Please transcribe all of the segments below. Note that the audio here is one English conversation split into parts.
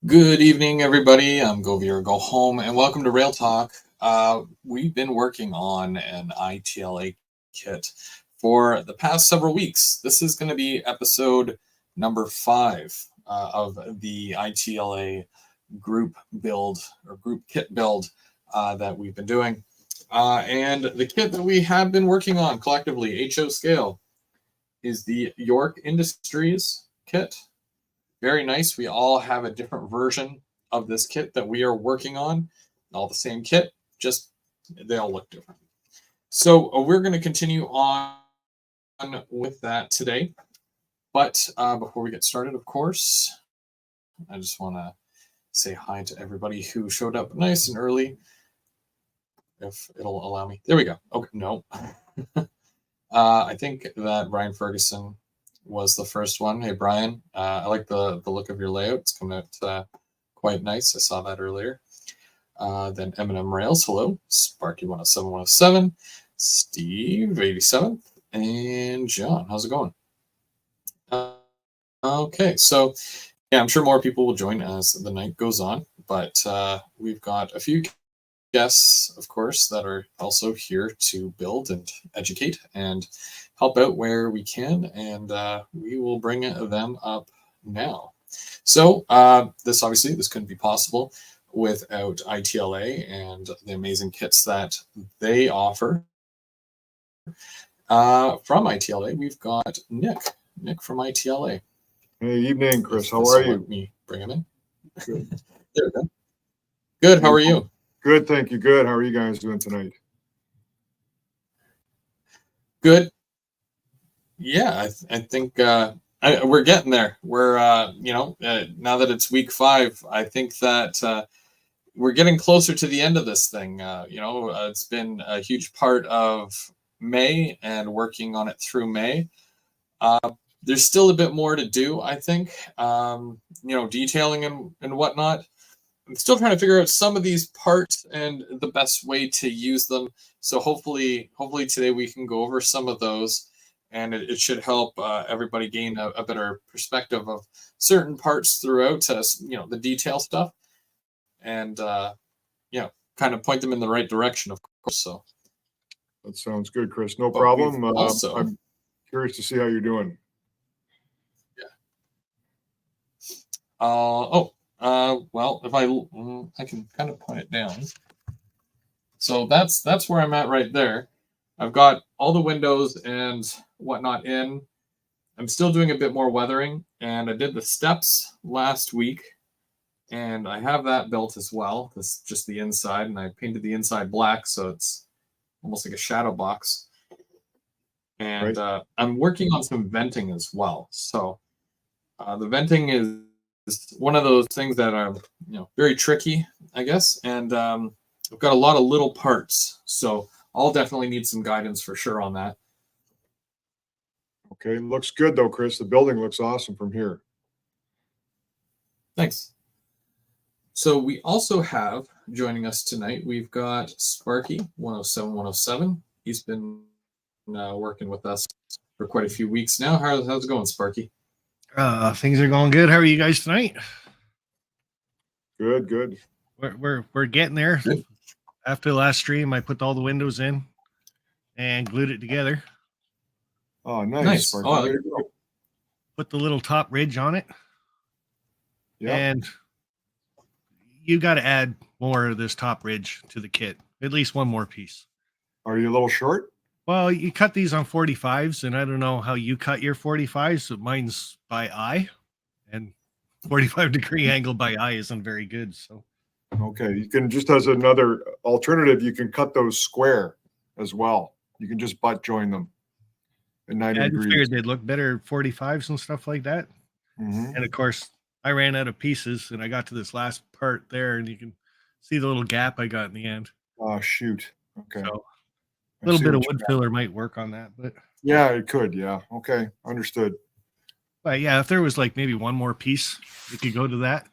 Good evening, everybody. I'm Go Veer, Go Home, and welcome to Rail Talk. We've been working on an ITLA kit for the past several weeks. This is going to be episode number 5 of the ITLA group build or group kit build that we've been doing. And the kit that we have been working on collectively, HO scale, is the York Industries kit. Very nice. We all have a different version of this kit that we are working on. All the same kit, just they all look different. So we're going to continue on with that today. But before we get started, of course, I just want to say hi to everybody who showed up nice and early. If it'll allow me. There we go. Okay, no. I think that Brian Ferguson was the first one. Hey, Brian, I like the look of your layout. It's coming out quite nice. I saw that earlier. Then M&M Rails, hello. Sparky 107, 107, Steve 87, and John. How's it going? Okay, so yeah, I'm sure more people will join as the night goes on, but we've got a few guests, of course, that are also here to build and educate and help out where we can, and we will bring them up now. So this couldn't be possible without ITLA and the amazing kits that they offer. From ITLA, we've got Nick from ITLA. Hey, evening, Chris. How are you? Let me bring him in. Good. There we go. Good. How are you? Good, thank you. Good. How are you guys doing tonight? Good. Yeah, I think we're getting there. We're now that it's week 5, I think that we're getting closer to the end of this thing. It's been a huge part of May and working on it through May. There's still a bit more to do, I think. Detailing and whatnot. I'm still trying to figure out some of these parts and the best way to use them. So hopefully today we can go over some of those, and it should help everybody gain a better perspective of certain parts throughout, the detail stuff, and kind of point them in the right direction, of course. So that sounds good, Chris. No problem. Also, I'm curious to see how you're doing. Yeah. Well, if I can kind of point it down. So that's where I'm at right there. I've got all the windows and whatnot in. I'm still doing a bit more weathering, and I did the steps last week, and I have that built as well. This is just the inside, and I painted the inside black, so it's almost like a shadow box. And right. I'm working on some venting as well. So the venting is one of those things that are very tricky, I guess, and I've got a lot of little parts, so I'll definitely need some guidance for sure on that. Okay, looks good though, Chris. The building looks awesome from here. Thanks. So we also have joining us tonight, we've got Sparky 107, 107. He's been working with us for quite a few weeks now. How's it going, Sparky? Things are going good. How are you guys tonight? Good. We're getting there. Good. After the last stream, I put all the windows in and glued it together. Oh, nice. Oh, there you go. Put the little top ridge on it. Yeah. And you got to add more of this top ridge to the kit. At least one more piece. Are you a little short? Well, you cut these on 45s, and I don't know how you cut your 45s. So mine's by eye, and 45-degree angle by eye isn't very good. So, okay, you can just as another alternative, you can cut those square as well. You can just butt join them at 90 degrees. I figured they'd look better 45s and stuff like that. Mm-hmm. And of course, I ran out of pieces, and I got to this last part there, and you can see the little gap I got in the end. Oh shoot! Okay. So, a little bit of wood filler might work on that, but yeah, it could. Yeah. Okay. Understood. But yeah, if there was like maybe one more piece, we could go to that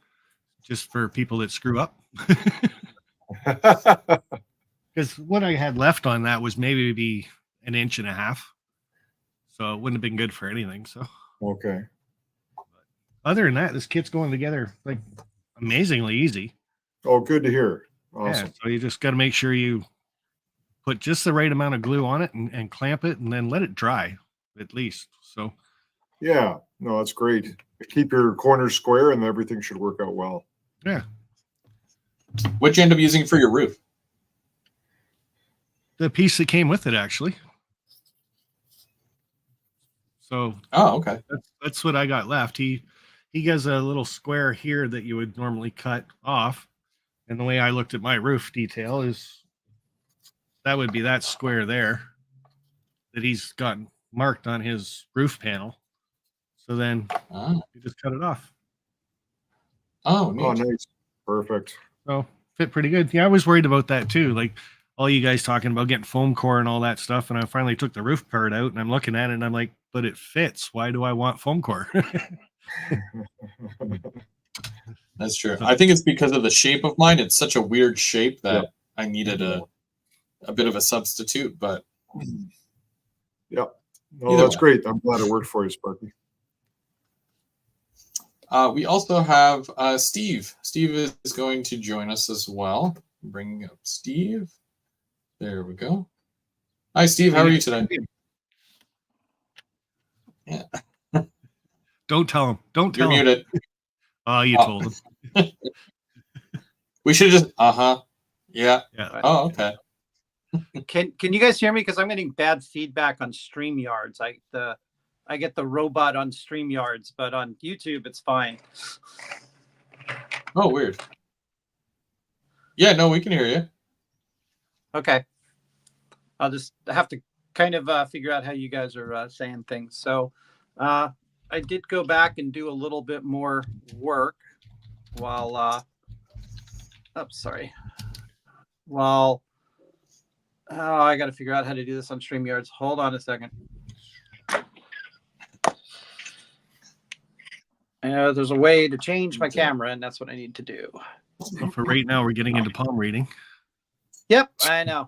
just for people that screw up. Because what I had left on that was maybe an inch and a half. So it wouldn't have been good for anything. So okay. other than that, this kit's going together like amazingly easy. Oh, good to hear. Yeah, Awesome. so you just got to make sure you put just the right amount of glue on it and clamp it and then let it dry at least. So Yeah, no, that's great. Keep your corners square and everything should work out well. yeah, What'd you end up using for your roof? the piece that came with it actually. So Oh, okay. that's what I got left. He has a little square here that you would normally cut off. And the way I looked at my roof detail is that would be that square there that he's got marked on his roof panel. So then Ah. you just cut it off. Oh, Oh, neat. nice. Perfect. So fit pretty good. Yeah, I was worried about that too. Like all you guys talking about getting foam core and all that stuff. And I finally took the roof part out and I'm looking at it and I'm like, but it fits. Why do I want foam core? That's true. I think it's because of the shape of mine. It's such a weird shape that I needed a bit of a substitute, but Yeah. No, Either that's way. great. I'm glad it worked for you, Sparky. we also have Steve. Steve is going to join us as well. Bringing up Steve. There we go. Hi, Steve. How are you today? Yeah. Don't tell him. Don't You're tell him. muted. Oh, you Oh. told him. We should just, yeah. Yeah. Oh, okay. Can you guys hear me? Because I'm getting bad feedback on StreamYards. I get the robot on StreamYards, but on YouTube it's fine. Oh, weird. Yeah, no, we can hear you. Okay. I'll just have to kind of figure out how you guys are saying things. So I did go back and do a little bit more work while I got to figure out how to do this on StreamYards. Hold on a second. There's a way to change my camera, and that's what I need to do. So for right now, we're getting into palm reading. Yep, I know.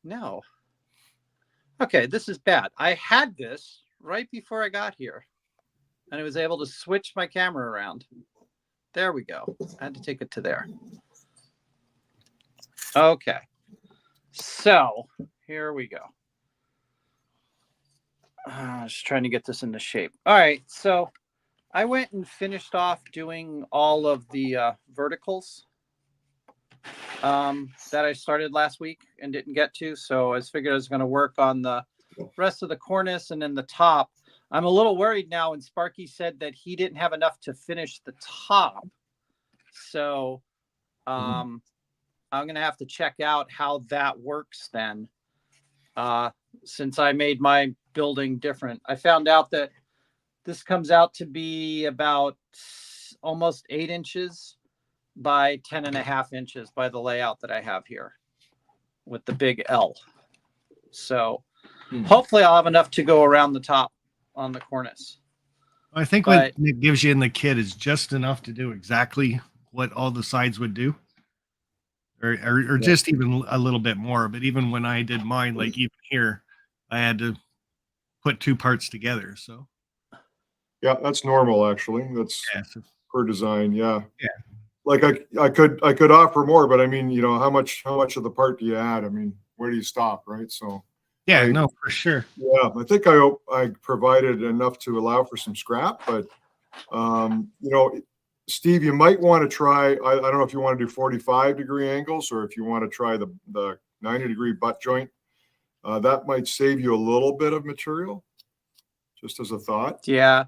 No. Okay, this is bad. I had this right before I got here, and I was able to switch my camera around. There we go. I had to take it to there. Okay. So here we go. Just trying to get this into shape. All right. So I went and finished off doing all of the verticals that I started last week and didn't get to. So I figured I was going to work on the rest of the cornice and then the top. I'm a little worried now, and Sparky said that he didn't have enough to finish the top. So I'm going to have to check out how that works then, since I made my building different. I found out that this comes out to be about almost 8 inches by 10.5 inches by the layout that I have here with the big L. So hopefully I'll have enough to go around the top on the cornice. I think what it gives you in the kit is just enough to do exactly what all the sides would do, or just even a little bit more. But even when I did mine, like even here, I had to put 2 parts together. So Yeah, that's normal actually. That's per design. Yeah. Yeah. Like I could offer more, but I mean, you know, how much of the part do you add? I mean, where do you stop, right? So yeah, no, for sure. yeah, I think I provided enough to allow for some scrap, but you know, Steve, you might want to try. I don't know if you want to do 45-degree angles or if you want to try the 90-degree butt joint. That might save you a little bit of material, just as a thought. Yeah,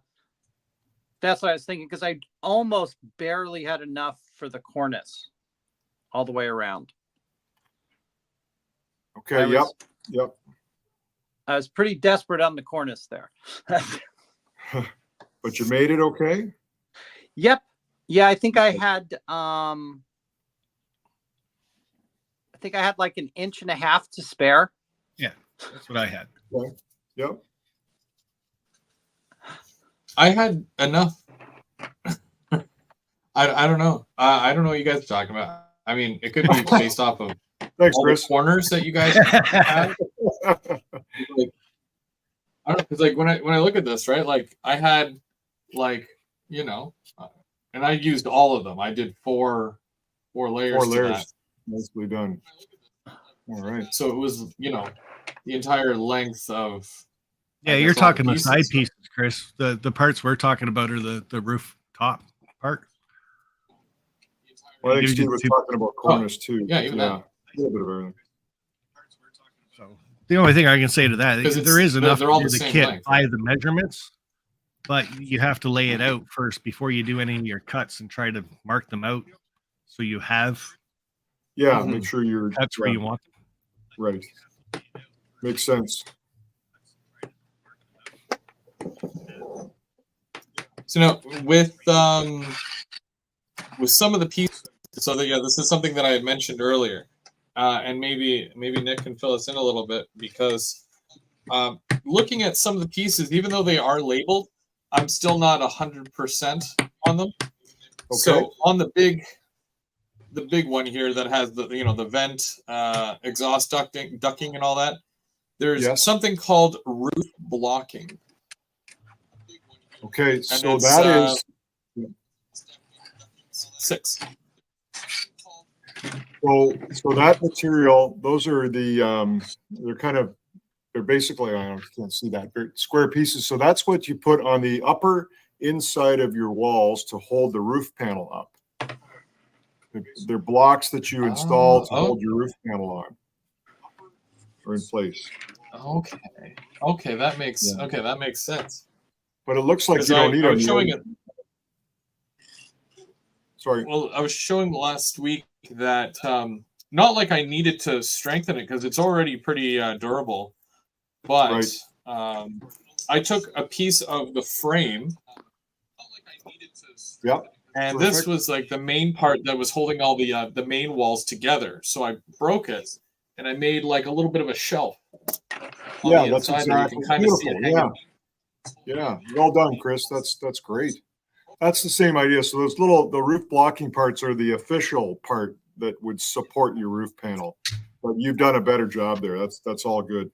that's what I was thinking, because I almost barely had enough for the cornice all the way around. Okay. Yep. I was pretty desperate on the cornice there. But you made it okay? Yep. Yeah, I think I had like 1.5 inches to spare. Yeah, that's what I had. Okay. Yep. I had enough. I don't know. I don't know what you guys are talking about. I mean, it could be based off of Thanks, all Chris. the corners that you guys have. Like, I don't know, because like when I look at this, right, like I had like, you know, and I used all of them. I did four layers 4 to that. layers. Nicely done. All right. So it was, you know, the entire length of. I Yeah, you're guess, all the talking the side pieces. pieces, Chris. The parts we're talking about are the roof top part. Well, I think Gives you Steve was two- talking about cornice too. yeah, even yeah. that. A little bit of everything. So the only thing I can say to that, 'Cause there is enough they're to all do the the same kit length, by right? the measurements, but you have to lay it out first before you do any of your cuts and try to mark them out so you have Yeah, Mhm. make sure you're cuts where you want them. right. Makes sense. So now with some of the pieces, so that, yeah, this is something that I had mentioned earlier, and maybe Nick can fill us in a little bit because looking at some of the pieces, even though they are labeled, I'm still not 100% on them. Okay. So on the big one here that has the the vent, exhaust ducting and all that, there's Yes. something called roof blocking. Okay, And so it's, that is 6. so that material, those are the they're basically, I don't, you can't see that, they're square pieces. So that's what you put on the upper inside of your walls to hold the roof panel up. They're blocks that you install to hold your roof panel on or in place. Okay, that makes sense. But it looks like 'Cause you don't I need was them. showing it. Sorry. Well, I was showing last week that not like I needed to strengthen it because it's already pretty durable, but Right. I took a piece of the frame. Yep. And Perfect. this was like the main part that was holding all the main walls together. So I broke it and I made like a little bit of a shelf on Yeah, the that's inside where you exactly can kind of see beautiful. it hanging. Yeah. Well done, Chris. That's great. That's the same idea. So the roof blocking parts are the official part that would support your roof panel. But you've done a better job there. That's all good.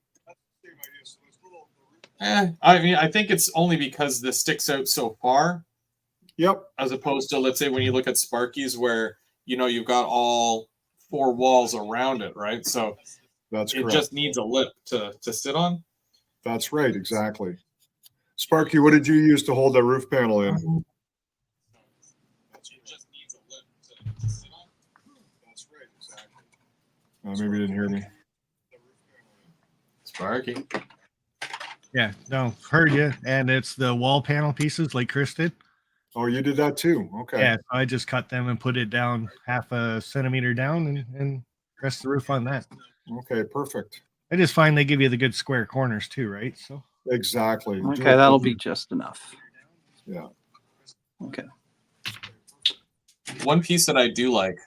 I mean, I think it's only because this sticks out so far, Yep. as opposed to, let's say, when you look at Sparky's, where you've got all 4 walls around it, right? So That's it correct. just needs a lip to sit on. That's right. Exactly. Sparky, what did you use to hold that roof panel in? Maybe you didn't hear me. Sparky. Yeah, no, heard you. And it's the wall panel pieces like Chris did. Oh, you did that too. Okay. Yeah, I just cut them and put it down half a centimeter down and rest the roof on that. Okay. Perfect. I just find they give you the good square corners too, right? So Exactly. Okay, that'll be just enough. Yeah. Okay. One piece that I do like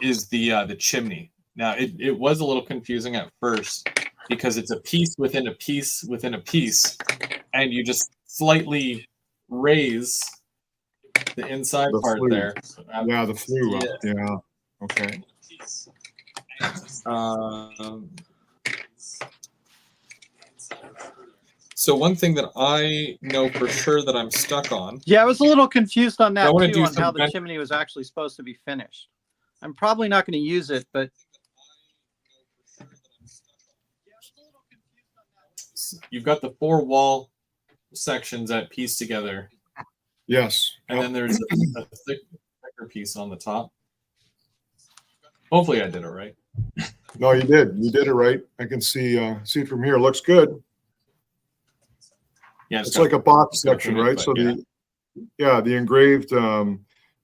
is the chimney. Now it was a little confusing at first because it's a piece within a piece within a piece, and you just slightly raise the inside The part flue. there. Yeah, the flue up. Yeah. Okay. So one thing that I know for sure that I'm stuck on. Yeah, I was a little confused on that I wanna too, do on how some the chimney was actually supposed to be finished. I'm probably not going to use it, but You've got the 4 wall sections that piece together, Yes. and then there's a thicker piece on the top. Hopefully I did it right. No, you did. You did it right. I can see it from here. Looks good. Yeah, It's like a box got section, through it, right? but So the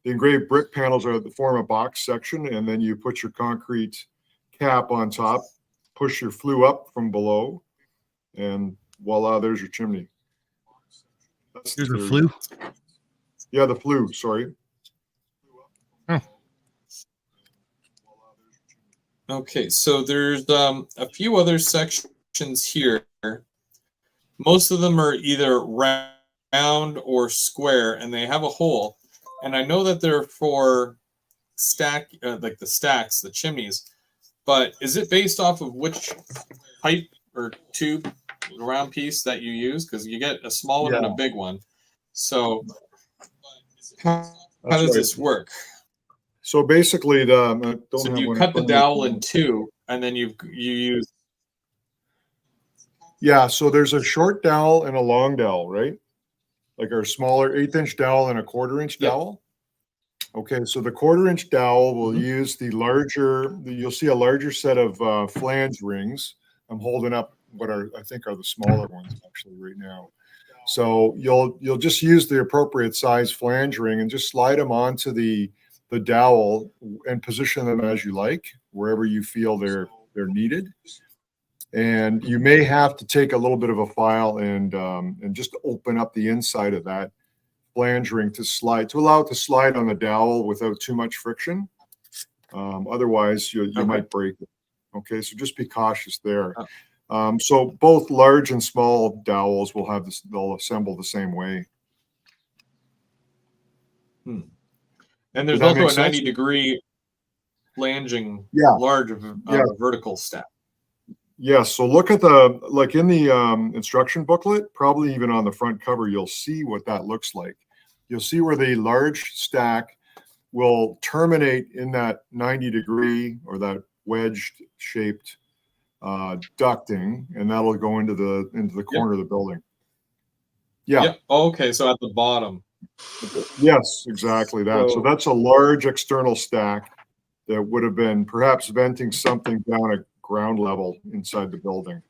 engraved brick panels are the form a box section, and then you put your concrete cap on top, push your flue up from below, and voila, there's your chimney. there's a flue. Yeah, the flue. Sorry. Okay, so there's a few other sections here. Most of them are either round or square, and they have a hole. And I know that they're for like the stacks, the chimneys. but is it based off of which pipe or tube, round piece that you use? Because you get a small one and a big one. So how does this work? So basically, So do you cut the dowel in two, and then you use? Yeah, so there's a short dowel and a long dowel, right? Like our smaller 1/8-inch dowel and a 1/4-inch dowel. Okay, so the 1/4-inch dowel will use the larger. You'll see a larger set of flange rings. I'm holding up what I think are the smaller ones actually right now. So you'll just use the appropriate size flange ring and just slide them onto the dowel and position them as you like, wherever you feel they're needed. And you may have to take a little bit of a file and just open up the inside of that flange ring to allow it to slide on the dowel without too much friction. Otherwise, you might break it. Okay, so just be cautious there. So both large and small dowels will have this. They'll assemble the same way. And there's also a 90-degree flanging, large vertical stack. Yes. So look at in the instruction booklet, probably even on the front cover, you'll see what that looks like. You'll see where the large stack will terminate in that 90-degree or that wedged shaped ducting, and that'll go into the corner of the building. Yeah. Yep. Okay. So at the bottom. Yes, exactly that. So that's a large external stack that would have been perhaps venting something down at ground level inside the building.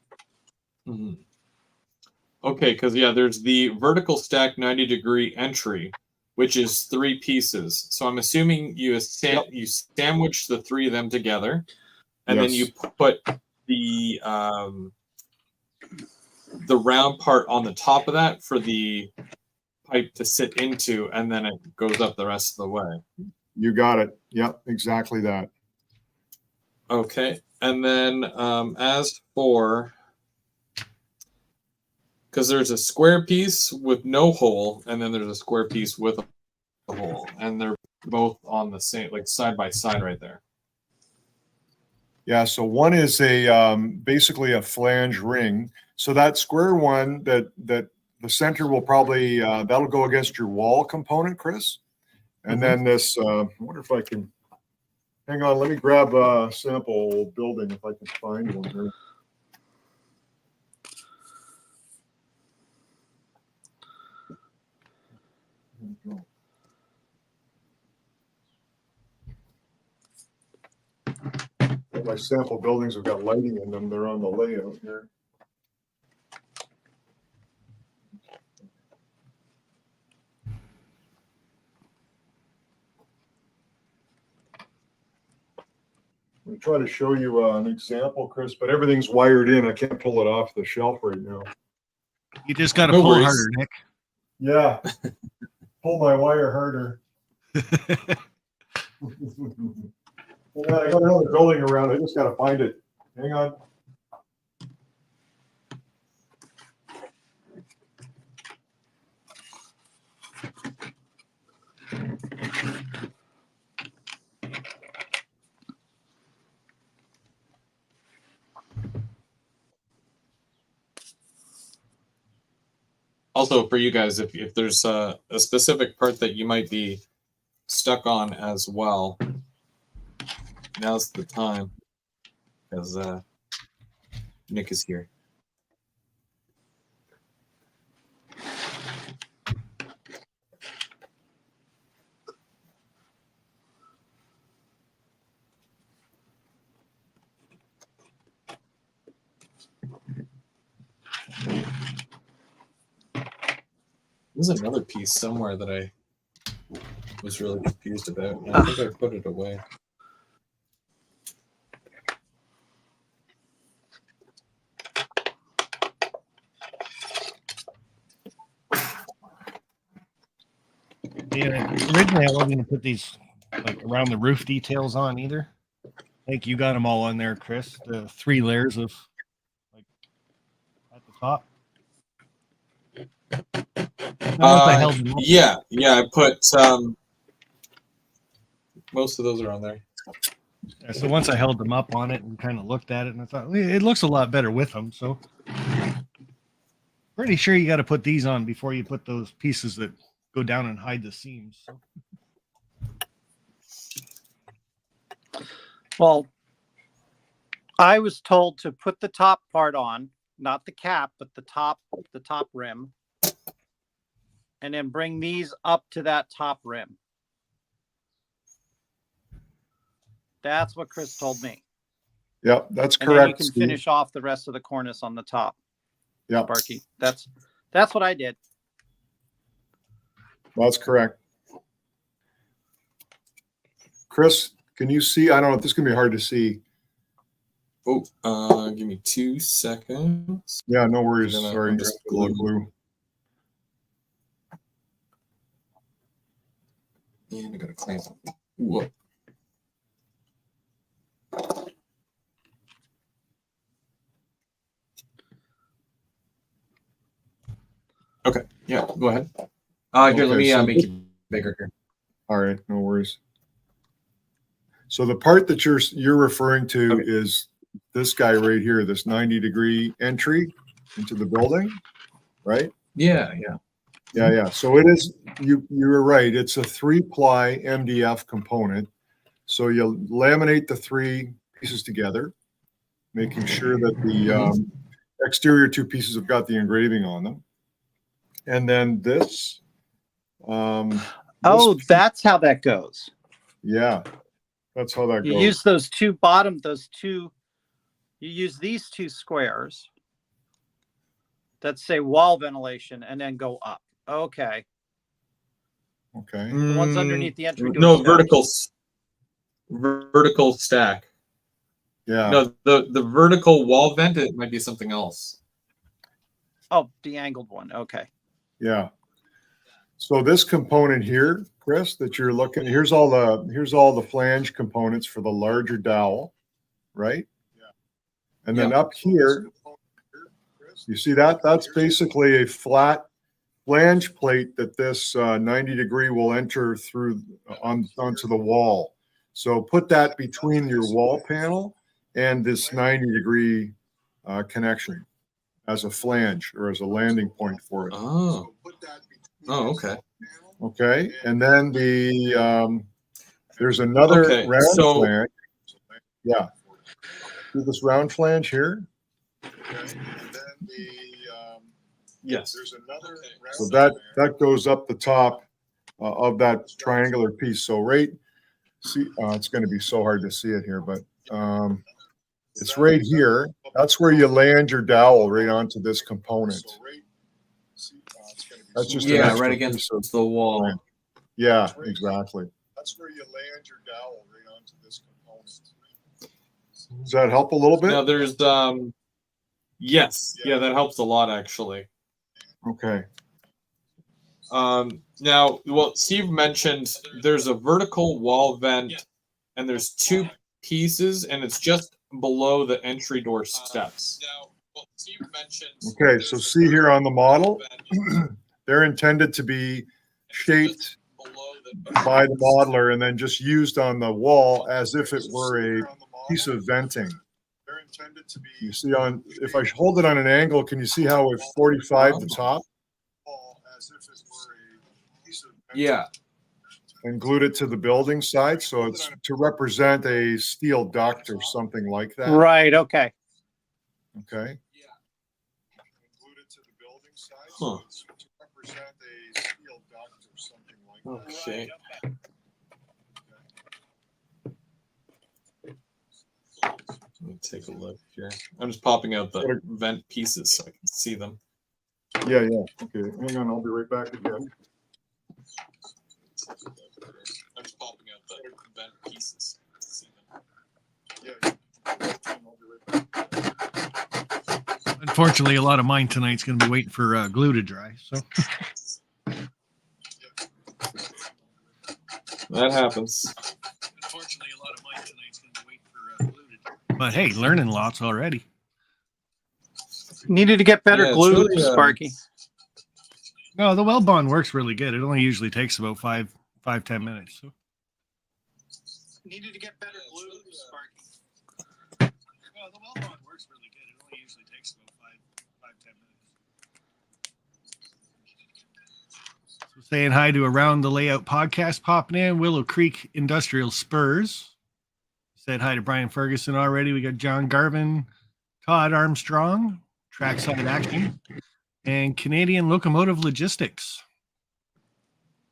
Okay, because there's the vertical stack 90-degree entry, which is 3 pieces. So I'm assuming you sandwich the 3 of them together, and then you put the round part on the top of that for the pipe to sit into, and then it goes up the rest of the way. You got it. Yep, exactly that. Okay, and then as for, because there's a square piece with no hole, and then there's a square piece with a hole, and they're both on the same, like side by side right there. Yeah, so one is basically a flange ring. So that square one that the center will probably that'll go against your wall component, Chris. And then this, I wonder if I can, hang on, let me grab a sample building if I can find one here. My sample buildings have got lighting in them. They're on the layout here. I'm going to try to show you an example, Chris, but everything's wired in. I can't pull it off the shelf right now. You just got to pull harder, Nick. Yeah. Pull my wire harder. I got another building around. I just got to find it. Hang on. Also, for you guys, if there's a specific part that you might be stuck on as well, now's the time, because Nick is here. There's another piece somewhere that I was really confused about, and I think I put it away. Yeah, originally I wasn't going to put these like around the roof details on either. I think you got them all on there, Chris. The 3 layers of like at the top. Yeah, I put most of those are on there. Yeah, so once I held them up on it and kind of looked at it, and I thought it looks a lot better with them. So pretty sure you got to put these on before you put those pieces that go down and hide the seams. So. Well, I was told to put the top part on, not the cap, but the top rim, and then bring these up to that top rim. That's what Chris told me. Yep, that's And then correct. you can Steve. finish off the rest of the cornice on the top. Yep, Sparky. That's what I did. that's correct. Chris, can you see? I don't know if this is going to be hard to see. Oh, give me 2 seconds. Yeah, no worries. I'm Sorry, just a little glue. And I gotta clamp. Whoa. Okay, yeah, go ahead. Here, let Okay, me so make it bigger here. All right, no worries. So the part that you're referring to Okay. is this guy right here, this 90-degree entry into the building, right? Yeah. Yeah. So it is, you were right. It's a 3-ply MDF component. So you laminate the 3 pieces together, making sure that the exterior 2 pieces have got the engraving on them. And then this. Oh, that's how that goes. Yeah, that's how that You goes. use you use these 2 squares that say wall ventilation and then go up. Okay. Okay. The ones underneath the entry door. No, steps. vertical stack. Yeah. No, the vertical wall vent, it might be something else. Oh, the angled one. Okay. Yeah. So this component here, Chris, that you're looking, here's all the flange components for the larger dowel, right? Yeah. And then up here, you see that? That's basically a flat flange plate that this 90-degree will enter through onto the wall. So put that between your wall panel and this 90-degree connection as a flange or as a landing point for it. Oh. Oh, okay. Okay, and then there's another round flange. Yeah, see this round flange here. Yes. So that goes up the top of that triangular piece. So see, it's going to be so hard to see it here, but it's right here. That's where you land your dowel right onto this component. That's just right against the wall. Yeah, exactly. That's where you land your dowel right onto this component. Does that help a little bit? Now there's yes, yeah, that helps a lot actually. Okay. Now, well, Steve mentioned there's a vertical wall vent, and there's 2 pieces, and it's just below the entry door steps. Okay, so see here on the model, they're intended to be shaped by the modeler and then just used on the wall as if it were a piece of venting. You see if I hold it on an angle, can you see how it's 45 the top? Yeah. And glued it to the building side, so it's to represent a steel duct or something like that. Right. Okay. Okay. Huh. Okay. Let me take a look here. I'm just popping out the vent pieces so I can see them. Yeah. Okay. Hang on. I'll be right back again. I'm just popping out the vent pieces to see them. Unfortunately, a lot of mine tonight's going to be waiting for glue to dry. So that happens. Unfortunately, a lot of mine tonight's going to be waiting for glue to dry. But hey, learning lots already. Needed to get better glue, really, Sparky. No, the weld bond works really good. It only usually takes about 5-10 minutes. So. needed to get better glue, Sparky. Well, the weld bond works really good. It only usually takes about 5-10 minutes. So saying hi to Around the Layout podcast popping in. Willow Creek Industrial Spurs. Said hi to Brian Ferguson already. We got John Garvin, Todd Armstrong, Trackside Action, and Canadian Locomotive Logistics.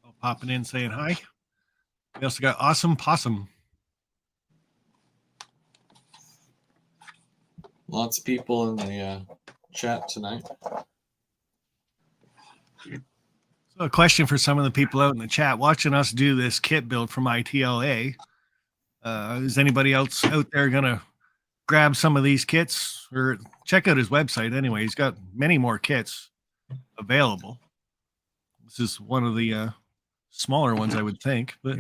All popping in saying hi. We also got Awesome Possum. Lots of people in the chat tonight. So a question for some of the people out in the chat watching us do this kit build from ITLA. Is anybody else out there going to grab some of these kits or check out his website anyway? He's got many more kits available. This is one of the smaller ones, I would think, but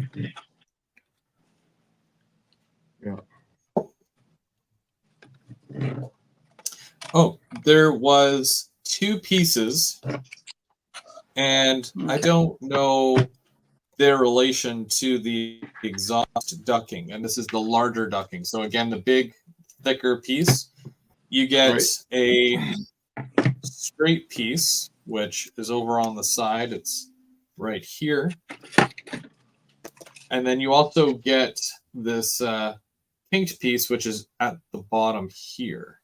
Yeah. Oh, there was 2 pieces, and I don't know their relation to the exhaust ducting, and this is the larger ducting. So again, the big, thicker piece, you get Right. a straight piece, which is over on the side. It's right here. And then you also get this pinked piece, which is at the bottom here.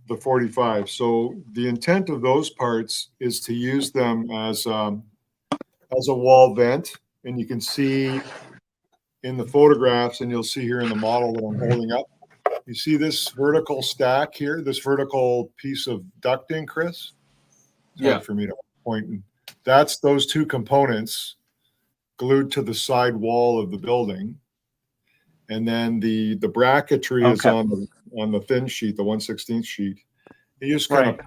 The 45. So the intent of those parts is to use them as a wall vent, and you can see in the photographs, and you'll see here in the model that I'm holding up. You see this vertical stack here, this vertical piece of ducting, Chris? It's hard for me to point. That's those 2 components glued to the side wall of the building. And then the bracketry is on the thin sheet, the 1/16 sheet. You just kind of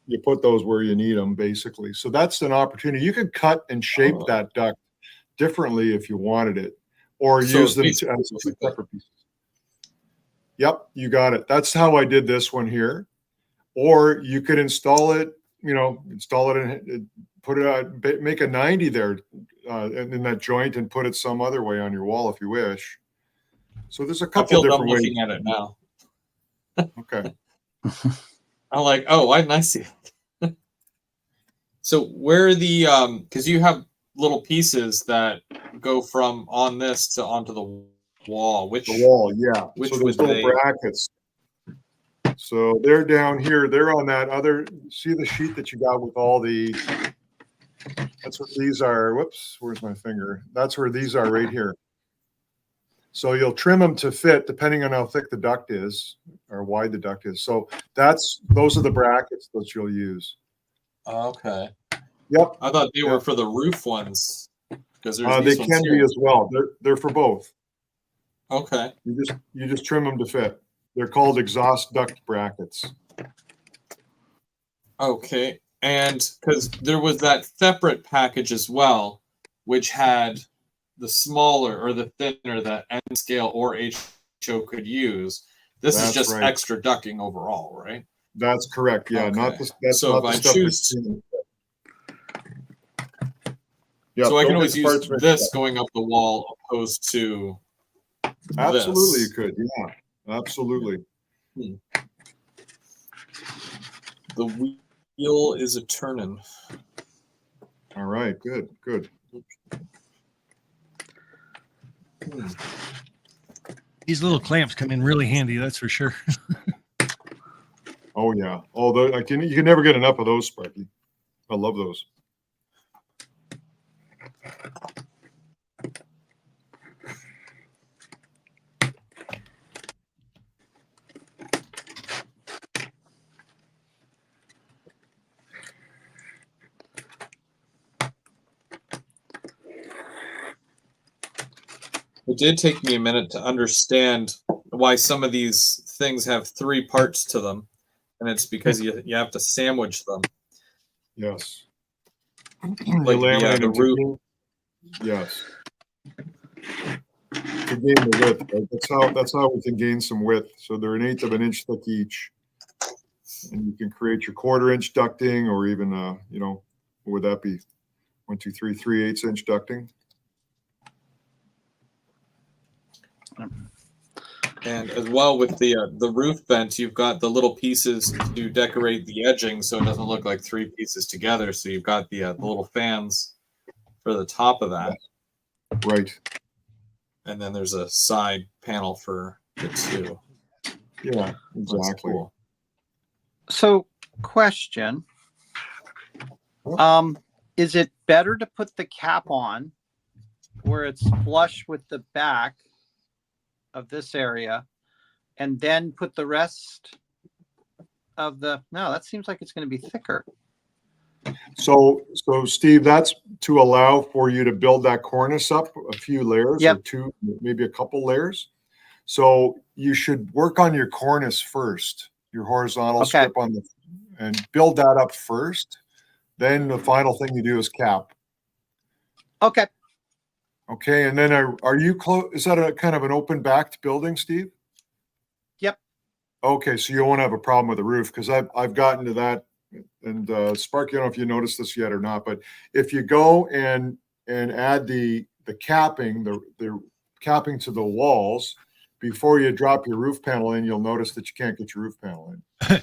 you put those where you need them, basically. So that's an opportunity. You could cut and shape that duct differently if you wanted it, or So use them it's as 2 separate pieces. Yep, you got it. That's how I did this one here. Or you could install it, install it and put it out, make a 90 there in that joint and put it some other way on your wall if you wish. So there's a couple different ways. Looking at it now. Okay. I'm like, oh, why didn't I see it? So where are the because you have little pieces that go from on this to onto the wall. Which the wall, yeah. Which so would those little they? brackets. So they're down here. They're on that other. See the sheet that you got with all the. That's what these are. Whoops, where's my finger? That's where these are right here. So you'll trim them to fit depending on how thick the duct is or wide the duct is. So those are the brackets that you'll use. Okay. Yep. I thought they were for the roof ones because they can be as well. They're for both. Okay. You just trim them to fit. They're called exhaust duct brackets. Okay. And because there was that separate package as well, which had the smaller or the thinner that N scale or HO could use. This is just extra ducting overall, right? That's correct. Yeah, okay. That's so not if the I stuff choose, yeah, so I can always use this going up the wall opposed to absolutely this. You could, yeah, absolutely. The wheel is a turning. All right, good. these little clamps come in really handy, that's for sure. Oh yeah. Although you can never get enough of those, Sparky. I love those. It did take me a minute to understand why some of these things have 3 parts to them, and it's because you have to sandwich them. Yes. Like the roof. Yes. To gain the width. Right? That's how we can gain some width. So they're 1/8 of an inch thick each, and you can create your 1/4 inch ducting, or even what would that be? 1, 2, 3, 3/8 inch ducting. And as well with the roof vent, you've got the little pieces to decorate the edging, so it doesn't look like three pieces together. So you've got the little fans for the top of that, Right. and then there's a side panel for the two. Yeah, That's exactly. cool. So, question. Is it better to put the cap on where it's flush with the back of this area and then put the rest of the, no, that seems like it's going to be thicker. So Steve, that's to allow for you to build that cornice up a few layers Yep. or two, maybe a couple layers. So you should work on your cornice first, your horizontal Okay. strip on the, and build that up first. Then the final thing you do is cap. Okay. Okay, and then are you close? Is that a kind of an open backed building, Steve? Yep. Okay, so you won't have a problem with the roof because I've gotten to that. And Sparky, I don't know if you noticed this yet or not, but if you go and add the capping, the capping to the walls before you drop your roof panel in, you'll notice that you can't get your roof panel in.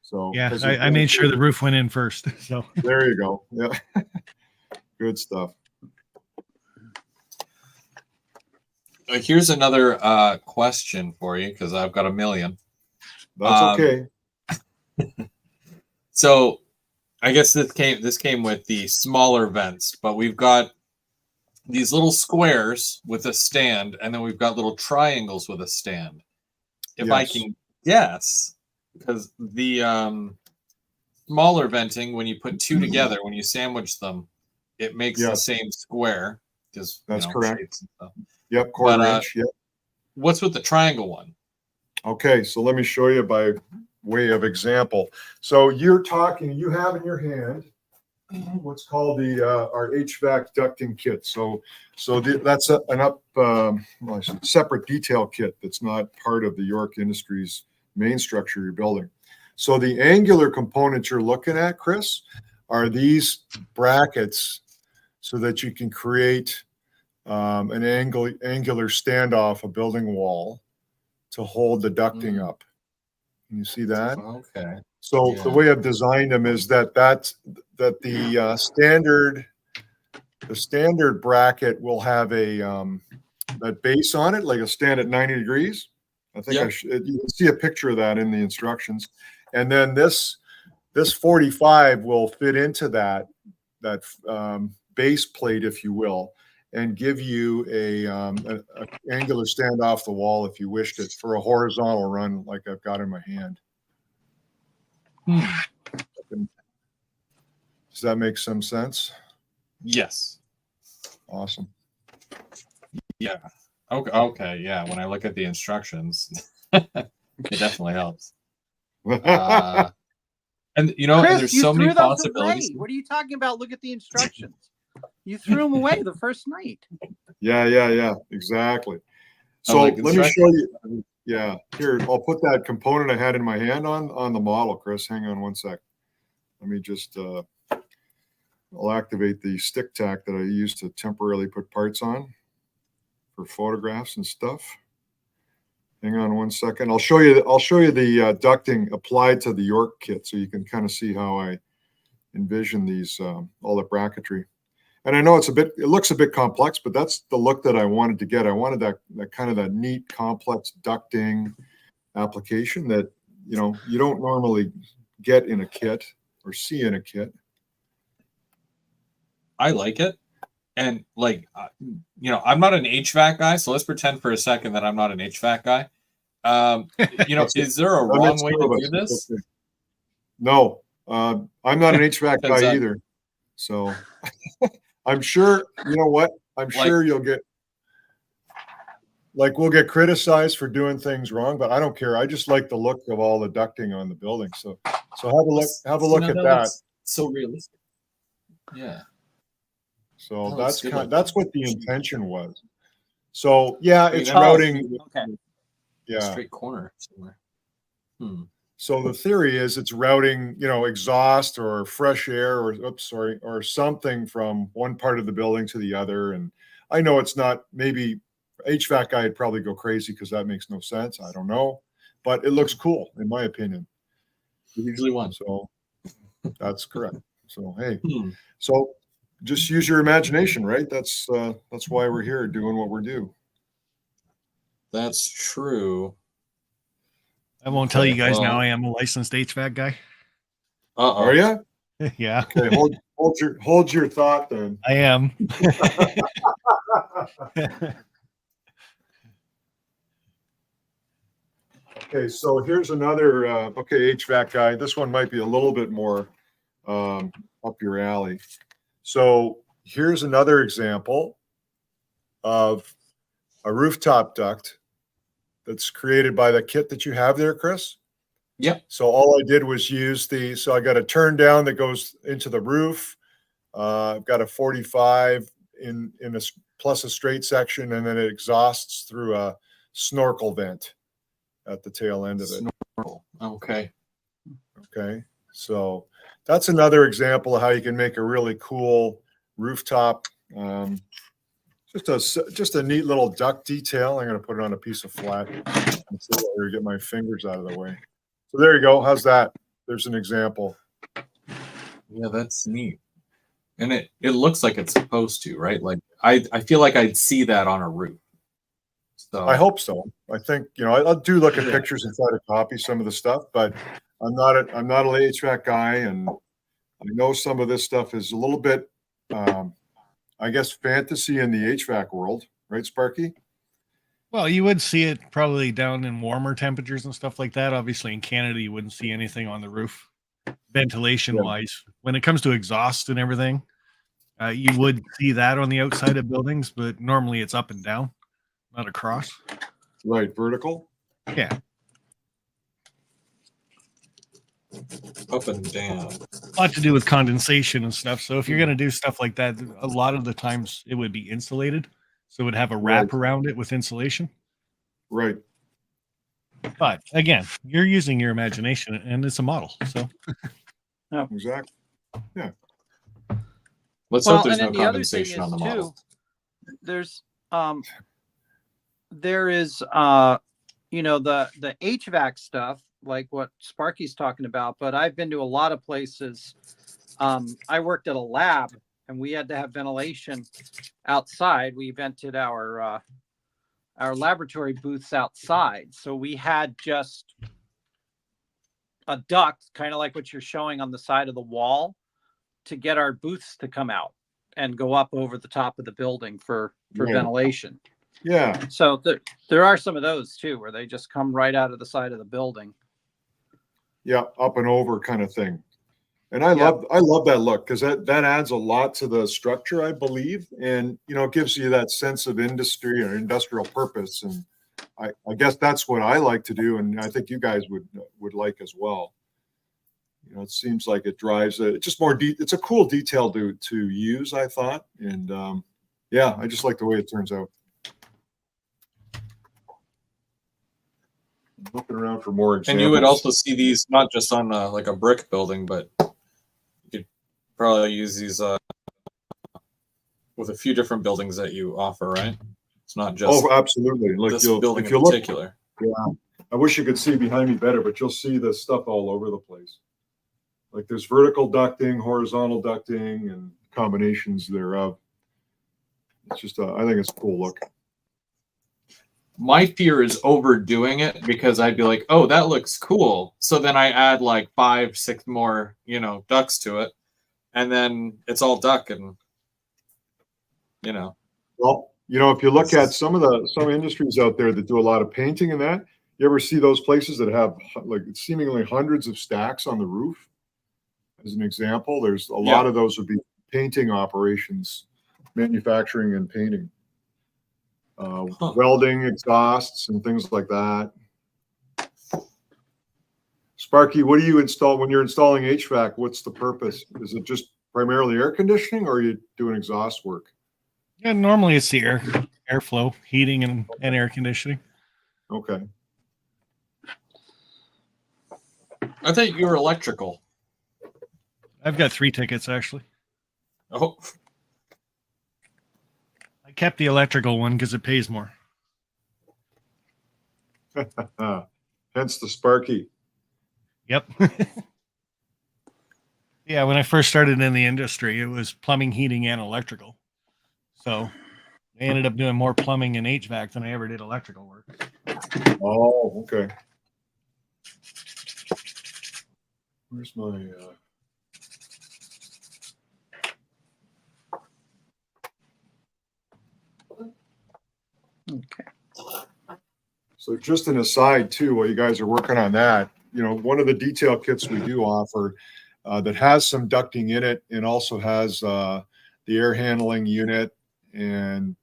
So Yeah, I made sure the roof went in first. So there you go. Yeah, good stuff. Here's another question for you because I've got a million. That's okay. So I guess this came with the smaller vents, but we've got these little squares with a stand, and then we've got little triangles with a stand. If I Yes. can guess, because the smaller venting, when you put two together, when you sandwich them, it makes the Yes. same square. Because That's correct. shapes and stuff. Yep, quarter But, inch. Yep. What's with the triangle one? Okay, so let me show you by way of example. So you have in your hand what's called our HVAC ducting kit. That's a separate detail kit that's not part of the York Industries main structure you're building. So the angular components you're looking at, Chris, are these brackets so that you can create an angular standoff, a building wall to hold the ducting up. Can you see that? Okay. So Yeah. the way I've designed them is that the standard bracket will have that base on it, like a stand at 90 degrees. I think Yep. you can see a picture of that in the instructions. And then this 45 will fit into that base plate, if you will, and give you a angular stand off the wall if you wished it for a horizontal run like I've got in my hand. Does that make some sense? Yes. Awesome. Yeah. Okay. Okay. Yeah. When I look at the instructions, it definitely helps. And Chris, there's you so threw many those possibilities. away. What are you talking about? Look at the instructions. You threw them away the first night. Yeah, exactly. So like let me show you. Yeah, here, I'll put that component I had in my hand on the model, Chris. Hang on one sec. Let me just, I'll activate the stick tack that I use to temporarily put parts on for photographs and stuff. Hang on one second. I'll show you the ducting applied to the York kit so you can kind of see how I envision these, all the bracketry. And I know it looks a bit complex, but that's the look that I wanted to get. I wanted that kind of that neat, complex ducting application that, you don't normally get in a kit or see in a kit. I like it. And I'm not an HVAC guy, so let's pretend for a second that I'm not an HVAC guy. Is there a wrong way to do this? Okay. No, I'm not an HVAC guy I- either. So I'm sure, you know what? I'm sure you'll get, we'll get criticized for doing things wrong, but I don't care. I just like the look of all the ducting on the building. So have a look at that. So realistic. Yeah. So That looks that's what the intention was. So yeah, it's how- routing. Okay. A Yeah. straight corner somewhere. So the theory is it's routing, exhaust or fresh air or something from one part of the building to the other. And I know it's not maybe HVAC guy would probably go crazy because that makes no sense. I don't know, but it looks cool in my opinion. You usually won. So that's correct. So hey, Hmm. so just use your imagination, right? That's why we're here doing what we're doing. That's true. I won't tell you guys well- now I am a licensed HVAC guy. Uh-oh. Are you? Yeah, Okay, hold your thought then. I am. Okay, so here's another HVAC guy. This one might be a little bit more up your alley. So here's another example of a rooftop duct that's created by the kit that you have there, Chris. Yep. So all I did was use so I got a turn down that goes into the roof. I've got a 45 in a plus a straight section, and then it exhausts through a snorkel vent at the tail end of it. Snorkel. Okay. Okay. So that's another example of how you can make a really cool rooftop. Just a neat little duct detail. I'm going to put it on a piece of flat and get my fingers out of the way. So there you go. How's that? There's an example. Yeah, that's neat. And it looks like it's supposed to, right? Like I feel like I'd see that on a roof. So I hope so. I think, I do look at pictures and try to copy some of the stuff, but I'm not an HVAC guy, and I know some of this stuff is a little bit, I guess, fantasy in the HVAC world, right, Sparky? Well, you would see it probably down in warmer temperatures and stuff like that. Obviously, in Canada, you wouldn't see anything on the roof, ventilation-wise. When it comes to exhaust and everything, you would see that on the outside of buildings, but normally it's up and down, not across. Right, vertical. Yeah. up and down. A lot to do with condensation and stuff. So if you're going to do stuff like that, a lot of the times it would be insulated. So it would have a wrap around it with insulation. Right. But again, you're using your imagination and it's a model. So Exactly. Yeah. Let's hope there's no condensation on the model. There's there is the HVAC stuff, like what Sparky's talking about, but I've been to a lot of places. I worked at a lab and we had to have ventilation outside. We vented our laboratory booths outside. So we had just a duct, kind of like what you're showing on the side of the wall, to get our booths to come out and go up over the top of the building for ventilation. Yeah. So there are some of those too, where they just come right out of the side of the building. Yeah, up and over kind of thing. And I love that look, because that adds a lot to the structure, I believe, and it gives you that sense of industry or industrial purpose. And I guess that's what I like to do, and I think you guys would like as well. It seems like it drives just more. It's a cool detail to use, I thought, and I just like the way it turns out. Looking around for more examples. And you would also see these not just on like a brick building, but you could probably use these with a few different buildings that you offer, right? It's not just absolutely. Like this building in particular. I wish you could see behind me better, but you'll see this stuff all over the place. Like there's vertical ducting, horizontal ducting, and combinations thereof. It's just I think it's a cool look. My fear is overdoing it, because I'd be like, oh, that looks cool. So then I add like 5-6 more, ducts to it. And then it's all duct and, Well, if you look at some industries out there that do a lot of painting and that, you ever see those places that have like seemingly hundreds of stacks on the roof? As an example, there's a lot of those would be painting operations, manufacturing and painting. Welding, exhausts, and things like that. Sparky, what do you install when you're installing HVAC? What's the purpose? Is it just primarily air conditioning, or are you doing exhaust work? yeah, normally it's the airflow, heating and air conditioning. Okay. I thought you were electrical. I've got 3 tickets actually. Oh, I kept the electrical one because it pays more. Hence the Sparky. Yep. Yeah, when I first started in the industry, it was plumbing, heating, and electrical. So I ended up doing more plumbing and HVAC than I ever did electrical work. Oh, okay. Where's my Okay. So just an aside too, while you guys are working on that, one of the detail kits we do offer that has some ducting in it and also has the air handling unit and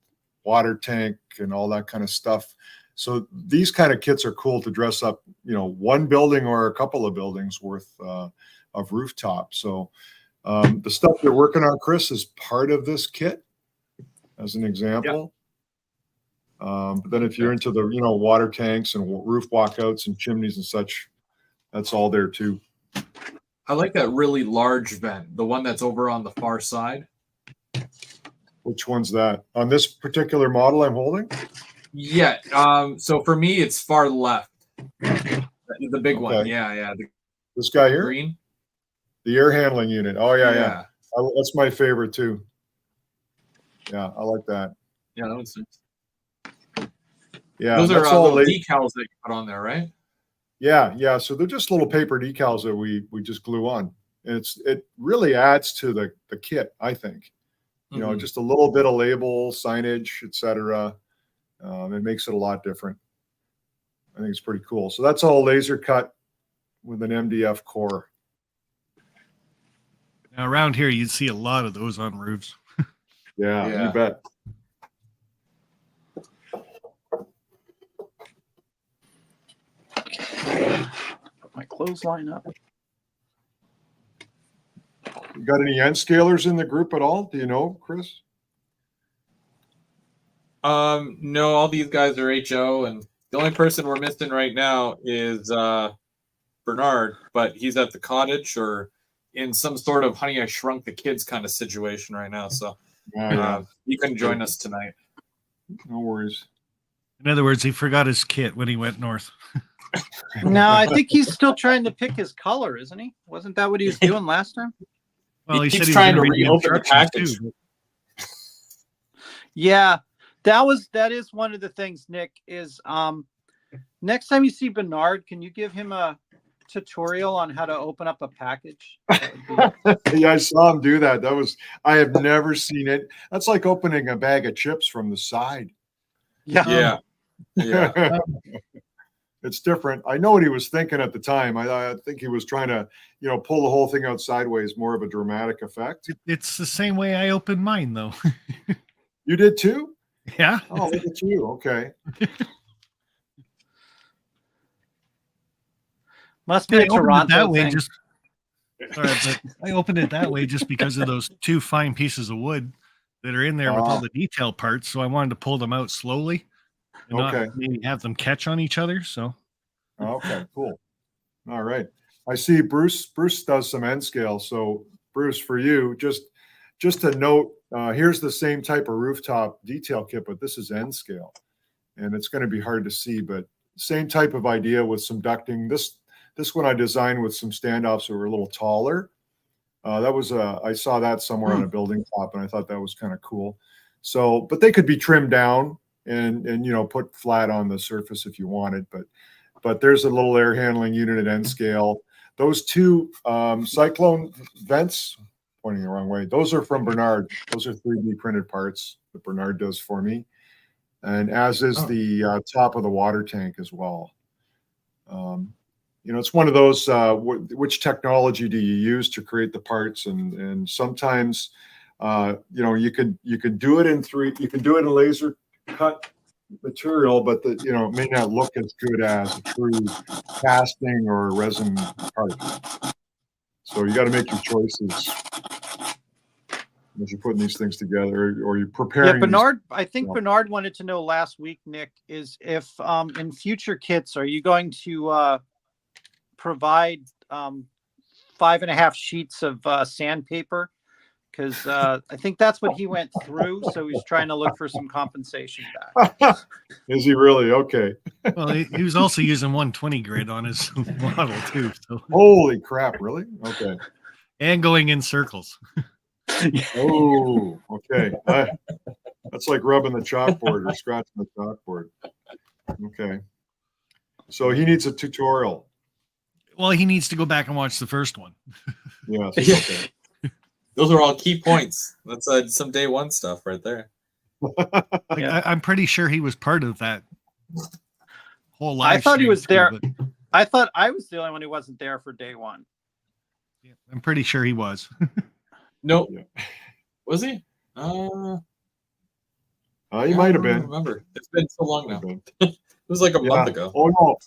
water tank and all that kind of stuff. So these kind of kits are cool to dress up, one building or a couple of buildings worth of rooftop. So the stuff you're working on, Chris, is part of this kit as an example. But then if you're into the, water tanks and roof walkouts and chimneys and such, that's all there too. I like that really large vent, the one that's over on the far side. Which one's that? On this particular model I'm holding? Yeah. So for me, it's far left. The big one. Okay. Yeah. This guy here? Green. The air handling unit. Oh, yeah. That's my favorite too. Yeah, I like that. Yeah, that one's nice. Yeah, those are that's all little decals that you put on there, right? Yeah. So they're just little paper decals that we just glue on. And it really adds to the kit, I think. Just a little bit of label, signage, etc. It makes it a lot different. I think it's pretty cool. So that's all laser cut with an MDF core. Now around here, you'd see a lot of those on roofs. Yeah, you bet. Put my clothesline up. You got any end scalers in the group at all? Do you know, Chris? No, all these guys are HO, and the only person we're missing right now is Bernard, but he's at the cottage or in some sort of Honey, I Shrunk the Kids kind of situation right now. So he couldn't join us tonight. No worries. In other words, he forgot his kit when he went north. No, I think he's still trying to pick his color, isn't he? Wasn't that what he was doing last time? Well, he said keeps he was trying to gonna read the reopen the instructions, package. Yeah, that is one of the things, Nick, is next time you see Bernard, can you give him a tutorial on how to open up a package? Yeah, I saw him do that. I have never seen it. That's like opening a bag of chips from the side. Yeah. It's different. I know what he was thinking at the time. I think he was trying to, pull the whole thing out sideways, more of a dramatic effect. It's the same way I opened mine, though. You did too? Yeah. Oh, look at you. Okay. Must be a Toronto way. thing. But I opened it that way just because of those two fine pieces of wood that are in there with all the detail parts. So I wanted to pull them out slowly and not maybe have them catch on each other. So okay, cool. All right. I see Bruce does some end scale. So Bruce, for you, just to note, here's the same type of rooftop detail kit, but this is end scale. And it's going to be hard to see, but same type of idea with some ducting. This one I designed with some standoffs that were a little taller. I saw that somewhere on a building top, and I thought that was kind of cool. So, but they could be trimmed down and put flat on the surface if you wanted. But there's a little air handling unit at end scale. Those two cyclone vents, pointing the wrong way, those are from Bernard. Those are 3D printed parts that Bernard does for me. And as is the top of the water tank as well. It's one of those, which technology do you use to create the parts? And sometimes, you can do it in laser cut material, but it may not look as good as a true casting or resin part. So you got to make your choices as you're putting these things together, or you're preparing. Yeah, Bernard. I think Bernard wanted to know last week, Nick, is if in future kits, are you going to provide 5.5 sheets of sandpaper because I think that's what he went through. So he's trying to look for some compensation back. Is he really? Okay. Well, he was also using 120 grit on his model too. So, Holy crap! Really? Okay. and going in circles. Oh, okay. That's like rubbing the chalkboard or scratching the chalkboard. Okay. So he needs a tutorial. Well, he needs to go back and watch the first one. Yes. Okay. Those are all key points. That's some day one stuff right there. Like, Yeah. I'm pretty sure he was part of that whole live. I thought he stream was too, there. but I thought I was the only one who wasn't there for day one. yeah, I'm pretty sure he was. Nope. Yeah. Was he? He might have I don't been. remember. It's been so long now. Might have It was like a Yeah. month ago. Oh no.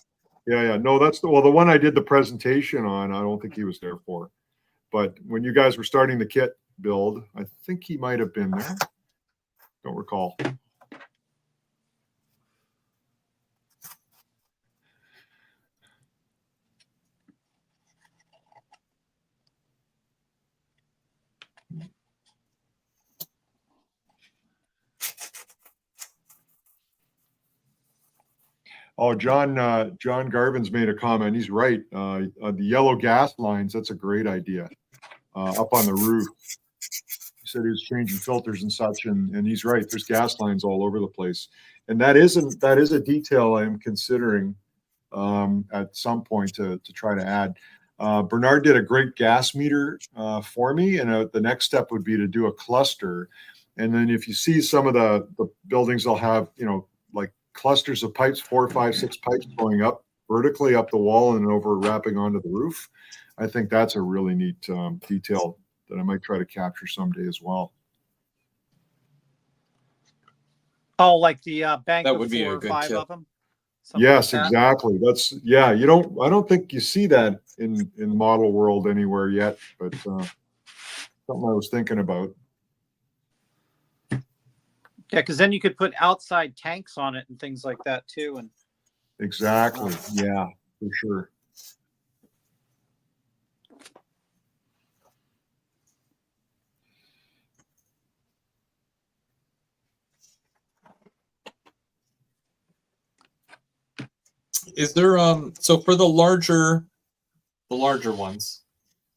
Yeah. No, that's the one I did the presentation on. I don't think he was there for. But when you guys were starting the kit build, I think he might have been there. Don't recall. Oh, John Garvin's made a comment. He's right. The yellow gas lines, that's a great idea. Up on the roof. He said he was changing filters and such, and he's right. There's gas lines all over the place. And that is a detail I am considering at some point to try to add. Bernard did a great gas meter for me, and the next step would be to do a cluster. And then if you see some of the buildings, they'll have, like clusters of pipes, 4, 5, 6 pipes going up vertically up the wall and over wrapping onto the roof. I think that's a really neat detail that I might try to capture someday as well. Oh, like the bank That of would be 4 a or good 5 tip. of them. Yes, Like that. exactly. I don't think you see that in model world anywhere yet, but something I was thinking about. Yeah, because then you could put outside tanks on it and things like that too. And Exactly. Yeah, for sure. Is there so for the larger ones,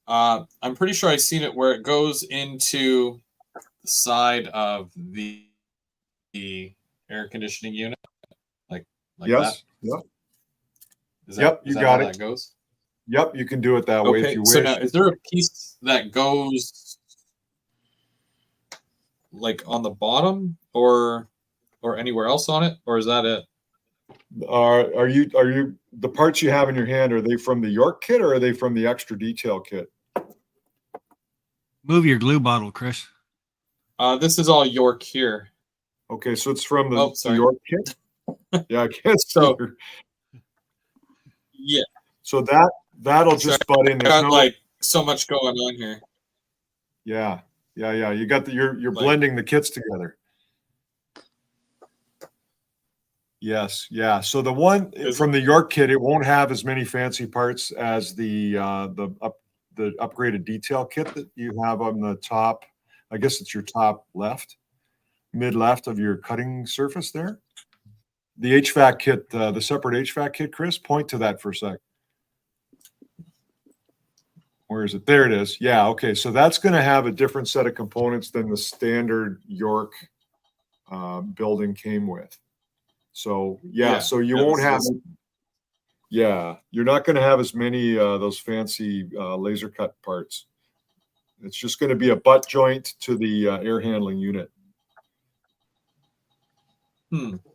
I'm pretty sure I've seen it where it goes into the side of the air conditioning unit, like Yes. that. Yep. Is You that got how it. that goes? Yep. You can do it that way if Okay, you so wish. now is there a piece that goes like on the bottom or anywhere else on it, or is that it? Are you the parts you have in your hand? Are they from the York kit or are they from the extra detail kit? Move your glue bottle, Chris. This is all York here. Okay, so it's from the, Oh, the sorry. York kit. Yeah, I can't see So- her. Yeah, So that'll just butt in. There's got no like so much going on here. yeah. You got you're Like- blending the kits together. Yes, yeah. So the one Is- from the York kit, it won't have as many fancy parts as the upgraded detail kit that you have on the top. I guess it's your top left, mid left of your cutting surface there. The HVAC kit, the separate HVAC kit, Chris, point to that for a sec. Where is it? There it is. Yeah, okay. So that's going to have a different set of components than the standard York building came with. So Yeah, so you yeah, won't this have. is- Yeah, you're not going to have as many those fancy laser cut parts. It's just going to be a butt joint to the air handling unit.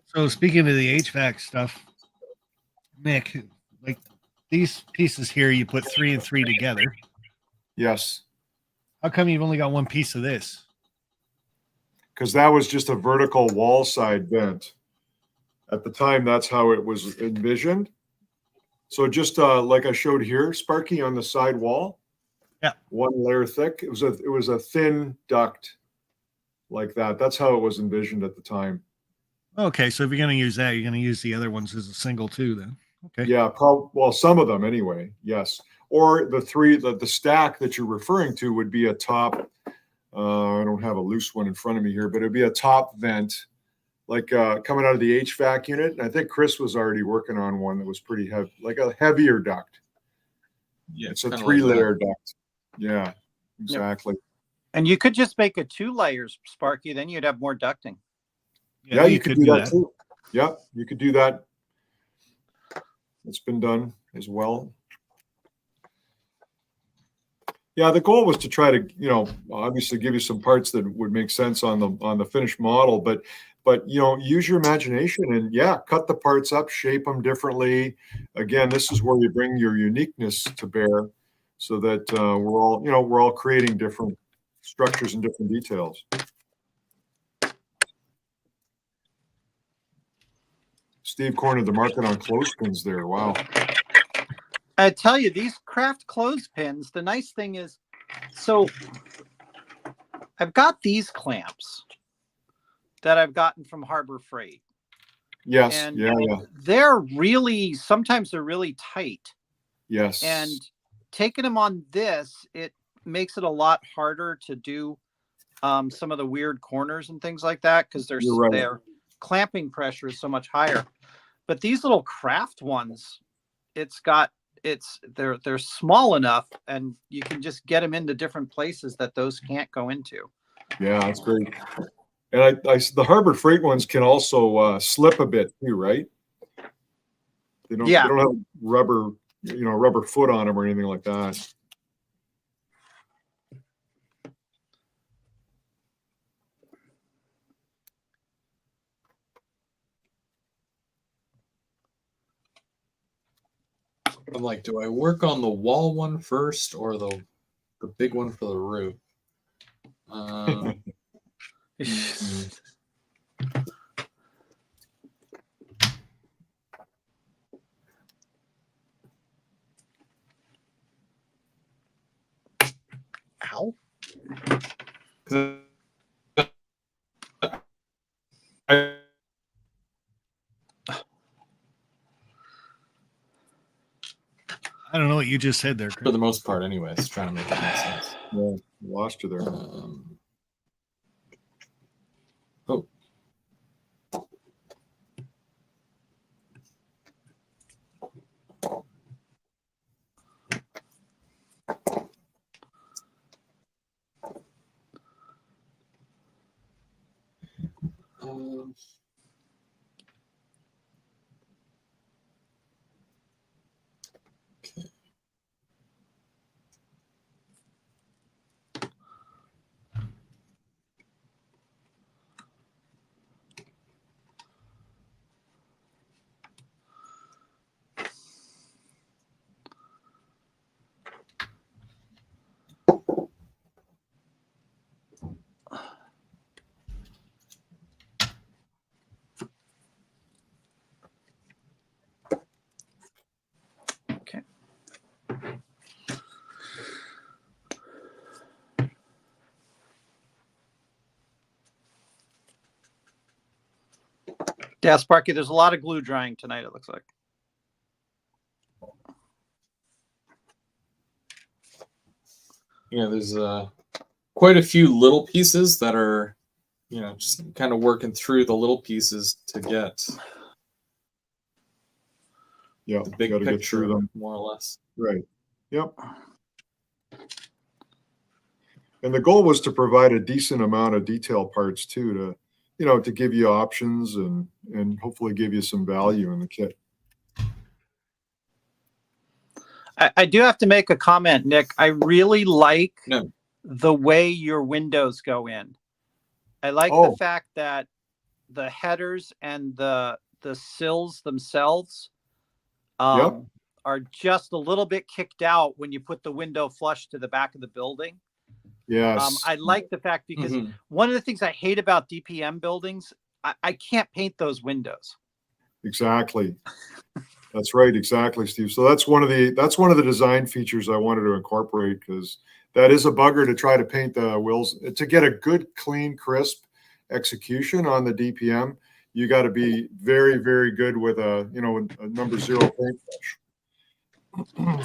So speaking of the HVAC stuff, Nick, like these pieces here, you put 3 and 3 together. Yes, How come you've only got one piece of this? because that was just a vertical wall side vent. At the time, that's how it was envisioned. So just like I showed here, Sparky on the side wall. Yeah. One layer thick. It was a thin duct like that. That's how it was envisioned at the time. Okay, so if you're going to use that, you're going to use the other ones as a single too then. Okay. Yeah, well, some of them anyway, yes. Or the stack that you're referring to would be a top I don't have a loose one in front of me here, but it'd be a top vent, like coming out of the HVAC unit. And I think Chris was already working on one that was pretty heavy, like a heavier duct. Yeah, It's a kinda like 3-layer duct. Yeah, exactly. And you could just make it 2 layers, Sparky. Then you'd have more ducting. Yeah, you could do that too. Yeah, you could do that. It's been done as well. Yeah, the goal was to try to, obviously give you some parts that would make sense on the finished model, but use your imagination and cut the parts up, shape them differently. Again, this is where you bring your uniqueness to bear, so that we're all creating different structures and different details. Steve cornered the market on clothespins there. Wow. I tell you, these craft clothespins, the nice thing is, so I've got these clamps that I've gotten from Harbor Freight. Yes. And yeah. sometimes they're really tight. Yes. And taking them on this, it makes it a lot harder to do some of the weird corners and things like that, because their clamping pressure is so much higher. But these little craft ones, they're small enough, and you can just get them into different places that those can't go into. Yeah, that's great. And the Harbor Freight ones can also slip a bit too, right? They don't have rubber foot on them or anything like that. I'm like, do I work on the wall one first or the big one for the roof? Ow. I don't know what you just said there, Chris. For the most part, anyways, trying to make it make sense. Yeah, lost you there. Oh. Okay. Okay. Yeah, Sparky, there's a lot of glue drying tonight, it looks like. Yeah, there's quite a few little pieces that are, just kind of working through the little pieces to get the big gotta picture, get through them. more or less. Right. Yep. And the goal was to provide a decent amount of detail parts too, to give you options and hopefully give you some value in the kit. I do have to make a comment, Nick. I really like the way your windows go in. I like the fact that the headers and the sills themselves are just a little bit kicked out when you put the window flush to the back of the building. Yes. I like the fact, because one of the things I hate about DPM buildings, I can't paint those windows. Exactly. That's right. Exactly, Steve. So that's one of the design features I wanted to incorporate, because that is a bugger to try to paint the wheels. To get a good, clean, crisp execution on the DPM, you got to be very, very good with a number 0 paintbrush.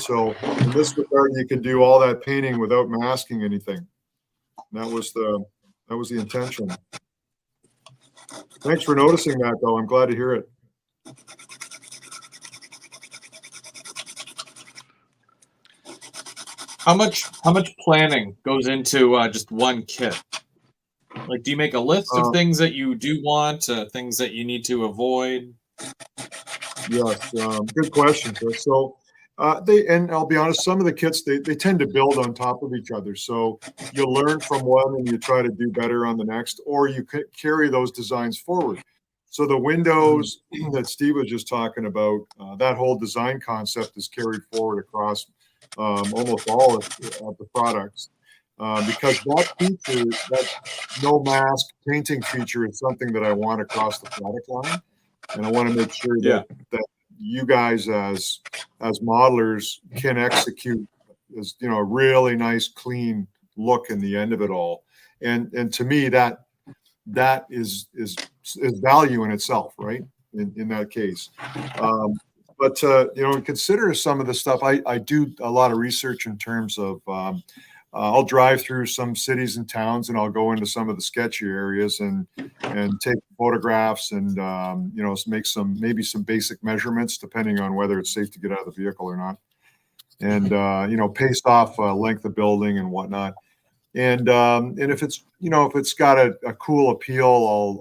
So in this regard, you can do all that painting without masking anything. That was the intention. Thanks for noticing that, though. I'm glad to hear it. How much planning goes into just one kit? Like, do you make a list of things that you do want, things that you need to avoid? Yes, good question, Chris. So and I'll be honest, some of the kits they tend to build on top of each other. So you learn from one and you try to do better on the next, or you carry those designs forward. So the windows that Steve was just talking about, that whole design concept is carried forward across almost all of the products. Because that feature, that no mask painting feature, is something that I want across the product line, and I want to make sure that you guys as modelers can execute as a really nice clean look in the end of it all. And to me that is value in itself, right? In that case. But consider some of the stuff. I do a lot of research in terms of I'll drive through some cities and towns, and I'll go into some of the sketchy areas and take photographs and make maybe some basic measurements, depending on whether it's safe to get out of the vehicle or not, and pace off length of building and whatnot. And if it's if it's got a cool appeal,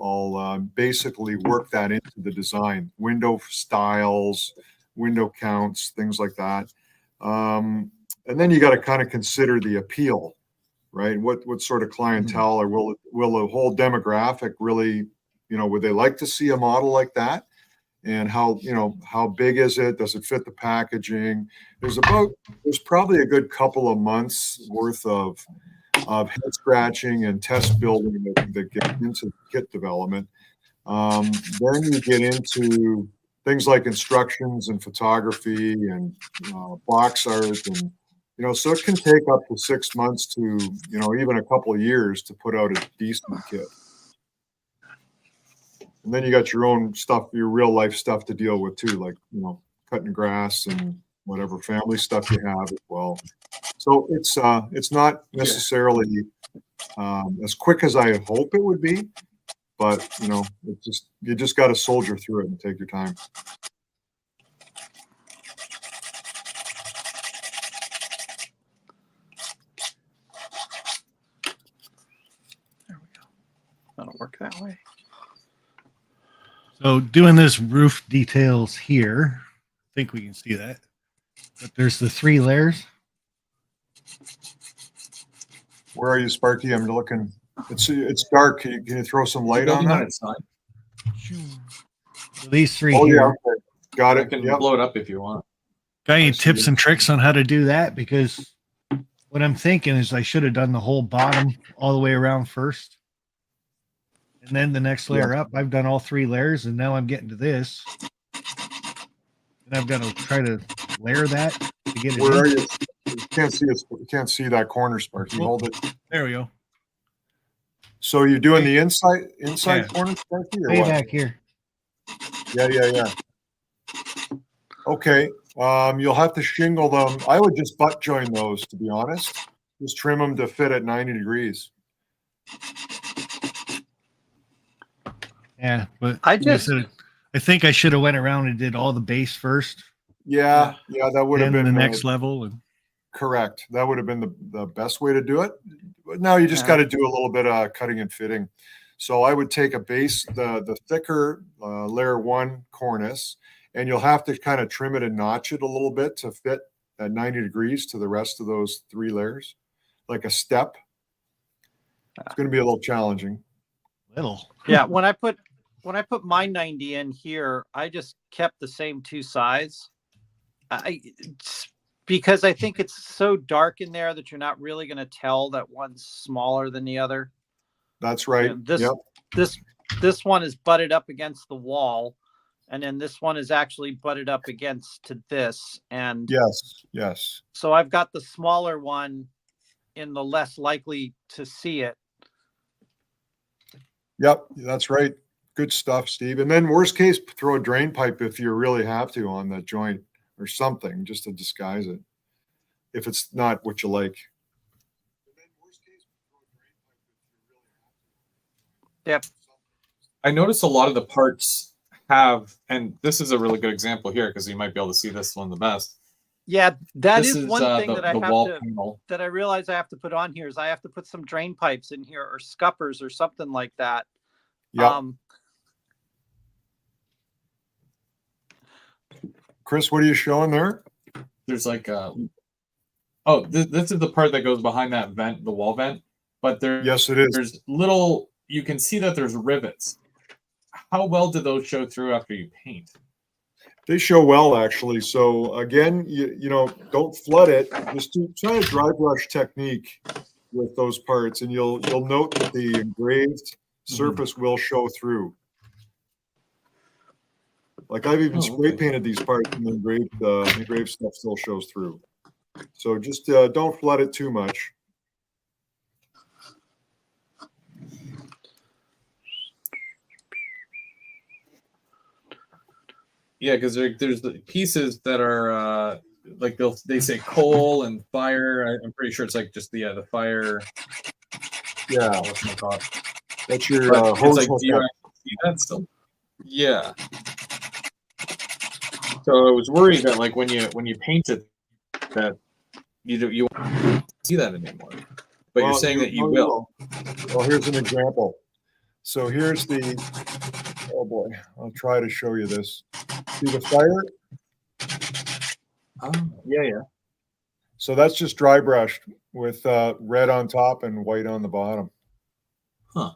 I'll basically work that into the design, window styles, window counts, things like that. And then you got to kind of consider the appeal, right? What sort of clientele, or will the whole demographic really, would they like to see a model like that? And how big is it? Does it fit the packaging? There's probably a good couple of months worth of head scratching and test building that get into kit development. Then you get into things like instructions and photography and box art, and so it can take up to 6 months to even a couple of years to put out a decent kit. And then you got your own stuff, your real life stuff to deal with too, like cutting grass and whatever family stuff you have as well. So it's not necessarily as quick as I hope it would be, but you just got to soldier through it and take your time. There we go. That'll work that way. So doing this roof details here, I think we can see that. But there's the 3 layers. Where are you, Sparky? I'm looking. It's dark. Can you throw some light on that? So these 3 Oh here. yeah, okay. Got it. I can Yep. blow it up if you want. Got any tips and tricks on how to do that? Because what I'm thinking is I should have done the whole bottom all the way around first. And then the next layer up, I've done all 3 layers, and now I'm getting to this. And I've got to try to layer that to get it. Where are you? You can't see it. You can't see that corner, Sparky. Hold it. There we go. So you're doing the inside corner, Sparky, or Way what? back here. Yeah. Okay. You'll have to shingle them. I would just butt join those, to be honest. Just trim them to fit at 90 degrees. Yeah, but I think I should have went around and did all the base first. Yeah, that would have been the next level. And correct. That would have been the best way to do it. But now you just got to do a little bit of cutting and fitting. So I would take a base, the thicker layer 1 cornice, and you'll have to kind of trim it and notch it a little bit to fit at 90 degrees to the rest of those 3 layers, like a step. It's going to be a little challenging. Yeah, when I put my 90 in here, I just kept the same 2 sides. Because I think it's so dark in there that you're not really going to tell that one's smaller than the other. That's right. This one is butted up against the wall, and then this one is actually butted up against to this. And yes. So I've got the smaller one in the less likely to see it. Yep, that's right. Good stuff, Steve. And then worst case, throw a drain pipe if you really have to on that joint or something just to disguise it if it's not what you like. Yep. I noticed a lot of the parts have, and this is a really good example here because you might be able to see this one the best. Yeah, that This is one thing that I the have wall to panel. that I realize I have to put on here is I have to put some drain pipes in here or scuppers or something like that. Yeah. Chris, what are you showing there? There's like this is the part that goes behind that vent, the wall vent. But Yes, it is. there's little, you can see that there's rivets. How well do those show through after you paint? They show well, actually. So again, you know, don't flood it. Just try a dry brush technique with those parts, and you'll note that the engraved surface will show through. Like I've even spray painted these parts, and the engraved stuff still shows through. So just don't flood it too much. Yeah, because there's the pieces that are like they say coal and fire. I'm pretty sure it's like just the fire. Yeah, whatchamacallit. that's your But hose it's like, do you hookup. actually see that still? Yeah. So I was worried that like when you paint it, that you won't see that anymore. But you're saying that you will. Well, here's an example. So here's the, oh boy, I'll try to show you this. See the fire? Oh, yeah. So that's just dry brushed with red on top and white on the bottom. Huh.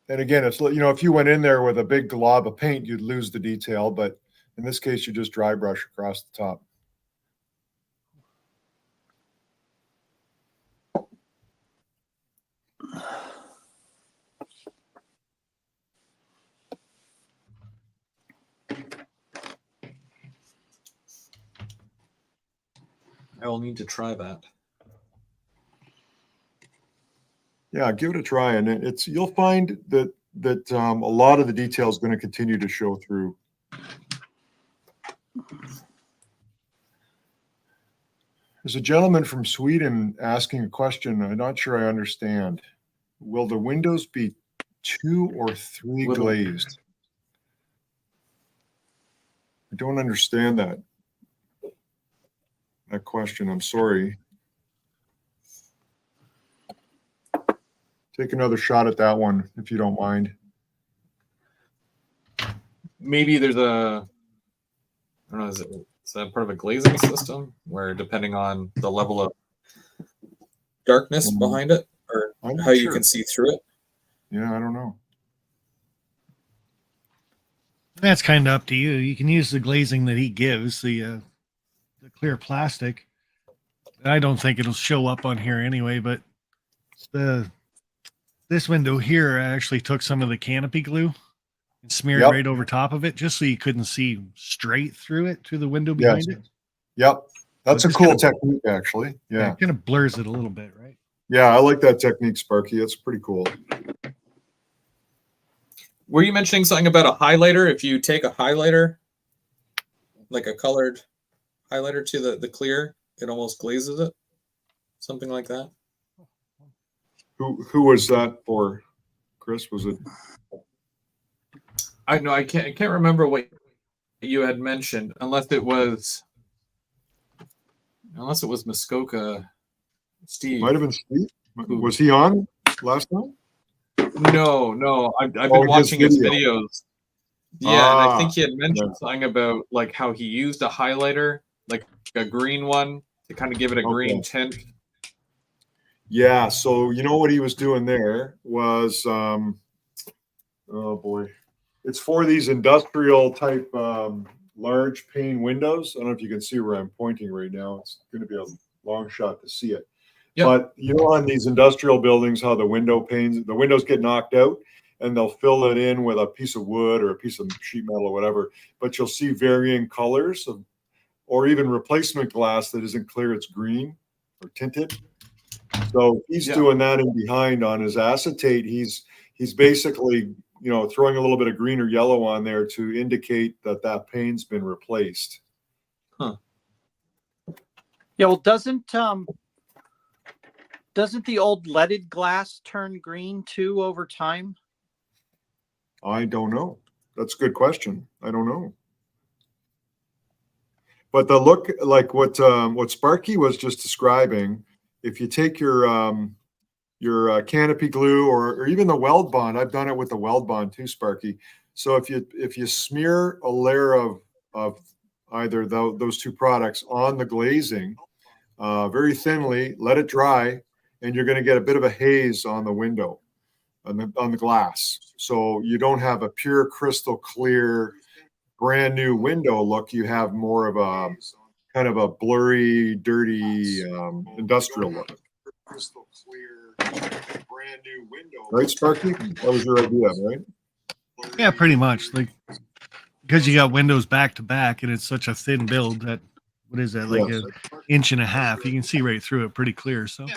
And again, it's, you know, if you went in there with a big glob of paint, you'd lose the detail. But in this case, you just dry brush across the top. I will need to try that. Yeah, give it a try, and it's, you'll find that a lot of the detail is going to continue to show through. There's a gentleman from Sweden asking a question. I'm not sure I understand. Will the windows be 2 or 3 glazed? I don't understand that question. I'm sorry. Take another shot at that one, if you don't mind. Maybe there's I don't know, is that part of a glazing system where depending on the level of darkness behind it or how you can see through it? Yeah, I don't know. That's kind of up to you. You can use the glazing that he gives, the clear plastic. I don't think it'll show up on here anyway, but this window here, I actually took some of the canopy glue and smeared right over top of it just so you couldn't see straight through it, through the window behind it. Yep. That's a cool technique, actually. Yeah. It kind of blurs it a little bit, right? Yeah, I like that technique, Sparky. That's pretty cool. Were you mentioning something about a highlighter? If you take a highlighter, like a colored highlighter to the clear, it almost glazes it? Something like that? Who was that for, Chris? Was it? I know I can't remember what you had mentioned, unless it was Muskoka Steve. Might have been Steve. Was he on last time? No. I've been watching his videos. Yeah, and I think he had mentioned something about like how he used a highlighter, like a green one, to kind of give it a green tint. Yeah, so you know what he was doing there was, oh boy, it's for these industrial type large pane windows. I don't know if you can see where I'm pointing right now. It's going to be a long shot to see it. Yep. But you know, on these industrial buildings, how the windows get knocked out and they'll fill it in with a piece of wood or a piece of sheet metal or whatever. But you'll see varying colors or even replacement glass that isn't clear, it's green or tinted. So he's doing that in behind on his acetate. He's basically, you know, throwing a little bit of green or yellow on there to indicate that pane's been replaced. Huh. Yeah, well, doesn't Doesn't the old leaded glass turn green too over time? I don't know. That's a good question. I don't know. But the look, like what Sparky was just describing, if you take your canopy glue or even the weld bond, I've done it with the weld bond too, Sparky. So if you smear a layer of either those two products on the glazing very thinly, let it dry, and you're going to get a bit of a haze on the window, on the glass. So you don't have a pure crystal clear brand new window look. You have more of a kind of a blurry, dirty industrial look. Crystal clear, brand new window. Right, Sparky? That was your idea, right? Yeah, pretty much. Like, because you got windows back to back and it's such a thin build that, what is that, like Yes. an inch and a half, you can see right through it pretty clear. So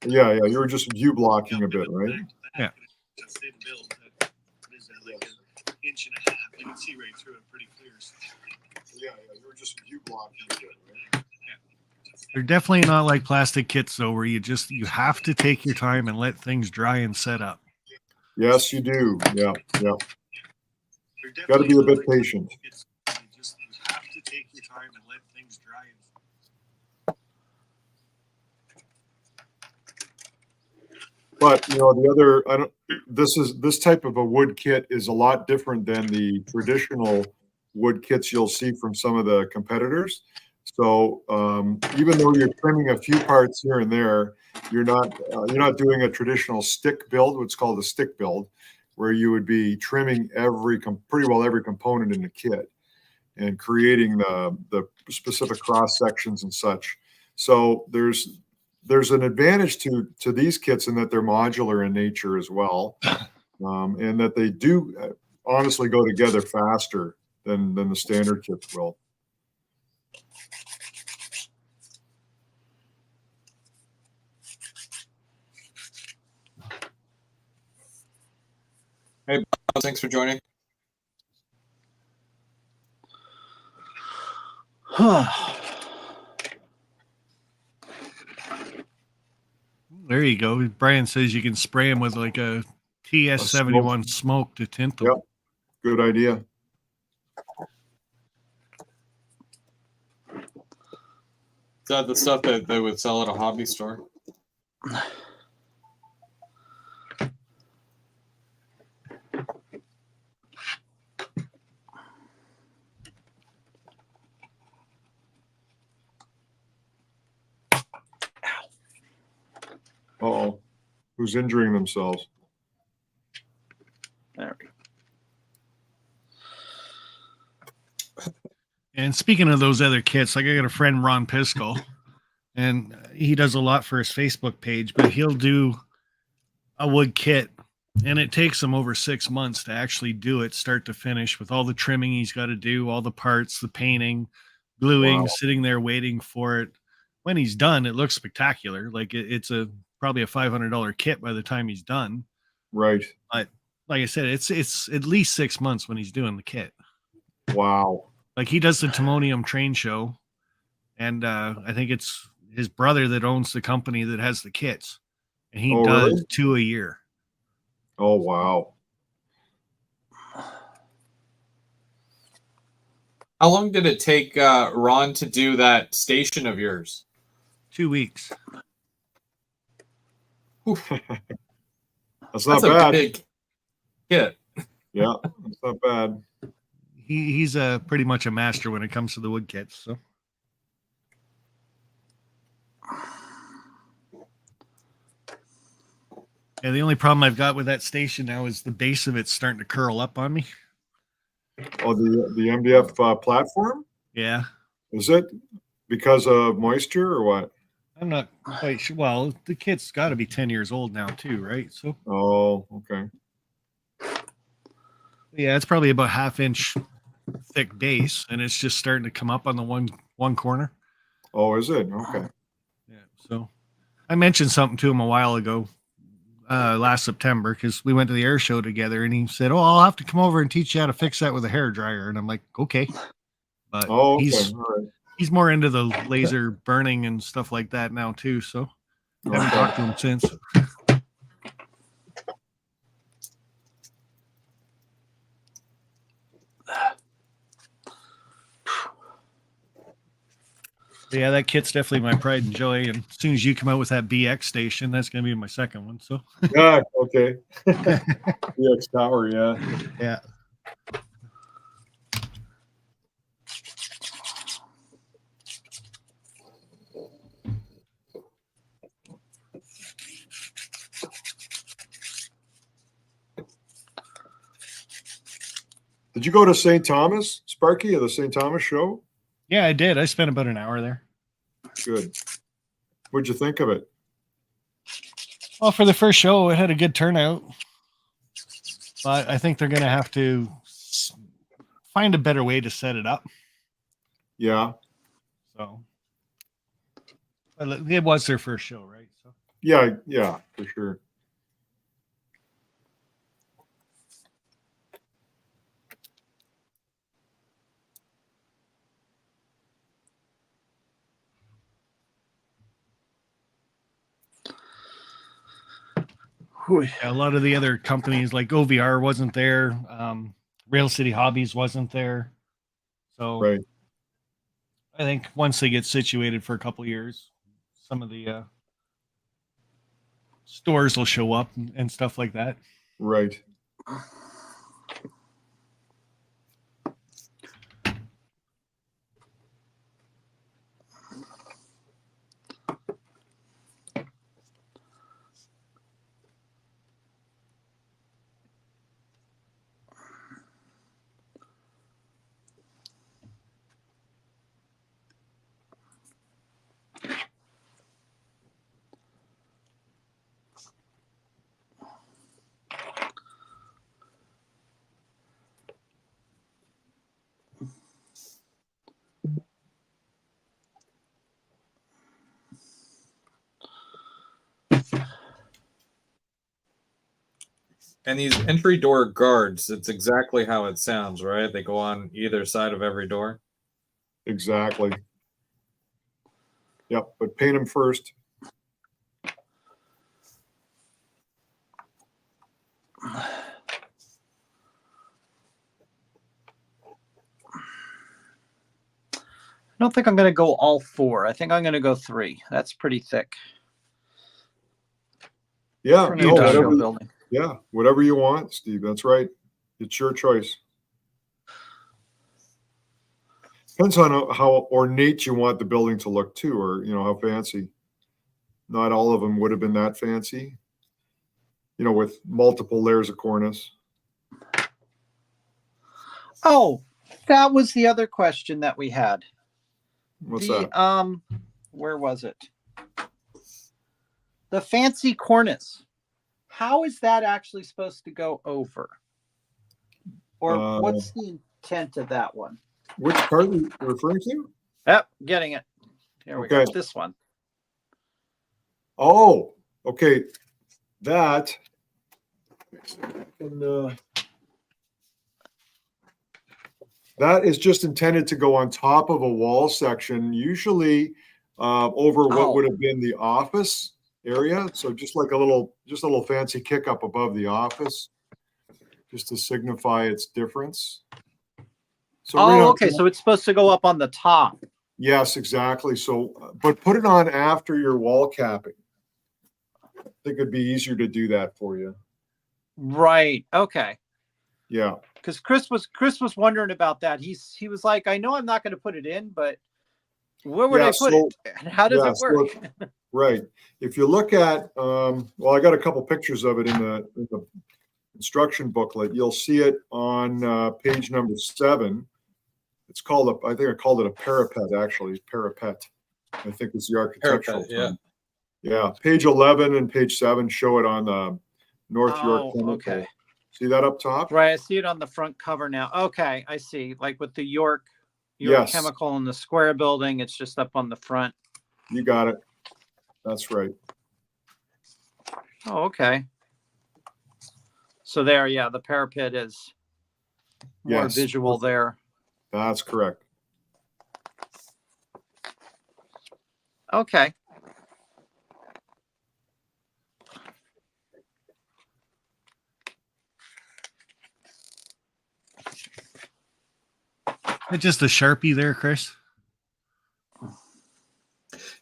Yeah, you were just view blocking a bit, right? yeah. Inch and a half. You can see right through it pretty clear. Yeah, you were just view blocking a bit, right? They're definitely not like plastic kits though, where you have to take your time and let things dry and set up. Yes, you do. Yeah. Got to be a bit patient. You have to take your time and let things dry. But the other, this type of a wood kit is a lot different than the traditional wood kits you'll see from some of the competitors. So even though you're trimming a few parts here and there, you're not doing a traditional stick build, what's called a stick build, where you would be trimming pretty well every component in the kit and creating the specific cross sections and such. So there's an advantage to these kits in that they're modular in nature as well, and that they do honestly go together faster than the standard kits will. Hey, thanks for joining. There you go. Brian says you can spray them with like a TS71 smoke to tint them. Yep. Good idea. Is that the stuff that they would sell at a hobby store? Uh-oh. Who's injuring themselves? There we go. And speaking of those other kits, like I got a friend, Ron Piskel, and he does a lot for his Facebook page, but he'll do a wood kit and it takes him over 6 months to actually do it start to finish with all the trimming he's got to do, all the parts, the painting, gluing, Wow. sitting there waiting for it. When he's done, it looks spectacular. Like it's probably a $500 kit by the time he's done. Right. But like I said, it's at least 6 months when he's doing the kit. Wow. Like he does the Timonium train show, and I think it's his brother that owns the company that has the kits, and he does really? 2 a year. Oh, wow. How long did it take Ron to do that station of yours? 2 weeks. That's not That's a bad. big kit. Yeah, that's not bad. He's pretty much a master when it comes to the wood kits. So. Yeah, the only problem I've got with that station now is the base of it's starting to curl up on me. Oh, the MDF platform? Yeah. Is it because of moisture or what? I'm not quite sure. Well, the kit's got to be 10 years old now too, right? So. Oh, okay. Yeah, it's probably about 1/2 inch thick base, and it's just starting to come up on the one corner. Oh, is it? Okay. Yeah. So I mentioned something to him a while ago, last September, because we went to the air show together, and he said, "Oh, I'll have to come over and teach you how to fix that with a hair dryer." And I'm like, "Okay," but Oh, okay. All right. he's more into the laser burning and stuff like that now too. So Haven't talked to him since. But yeah, that kit's definitely my pride and joy. And as soon as you come out with that BX station, that's going to be my second one. So Yeah, okay. BX Tower, yeah. yeah. Did you go to St. Thomas, Sparky, or the St. Thomas show? Yeah, I did. I spent about an hour there. Good. What'd you think of it? Well, for the first show, it had a good turnout. But I think they're going to have to find a better way to set it up. Yeah. So it was their first show, right? So Yeah, for sure. a lot of the other companies like OVR wasn't there. Rail City Hobbies wasn't there. So Right. I think once they get situated for a couple of years, some of the stores will show up and stuff like that. Right. And these entry door guards, it's exactly how it sounds, right? They go on either side of every door. Exactly. Yep, but paint them first. I don't think I'm going to go all 4. I think I'm going to go 3. That's pretty thick Yeah, for an no, industrial whatever, building. yeah, whatever you want, Steve. That's right. It's your choice. Depends on how ornate you want the building to look too, or how fancy. Not all of them would have been that fancy. With multiple layers of cornice. Oh, that was the other question that we had. What's that? Where was it? The fancy cornice. How is that actually supposed to go over? Or what's the intent of that one? Which part are you referring to? Yep, getting it. Here we go. Okay. This one. Oh, okay. That. That is just intended to go on top of a wall section, usually over what would have been the office area. So just like a little fancy kick up above the office, just to signify its difference. So okay. So it's supposed to go up on the top. Yes, exactly. So, but put it on after your wall capping. I think it'd be easier to do that for you. Right. Okay. Yeah. Because Chris was wondering about that. He was like, I know I'm not going to put it in, but where would I put it? And how does it work? Right. If you look at, well, I got a couple pictures of it in the instruction booklet. You'll see it on page number 7. It's called I think I called it a parapet, actually. Parapet, I think is the architectural term. Yeah. Page 11 and page 7 show it on the North York Chemical. Okay. See that up top? Right. I see it on the front cover now. Okay. I see. Like with the York Yes. Chemical and the square building, it's just up on the front. You got it. That's right. Oh, okay. So there, yeah, the parapet is more visual there. That's correct. Okay. It's just a Sharpie there, Chris.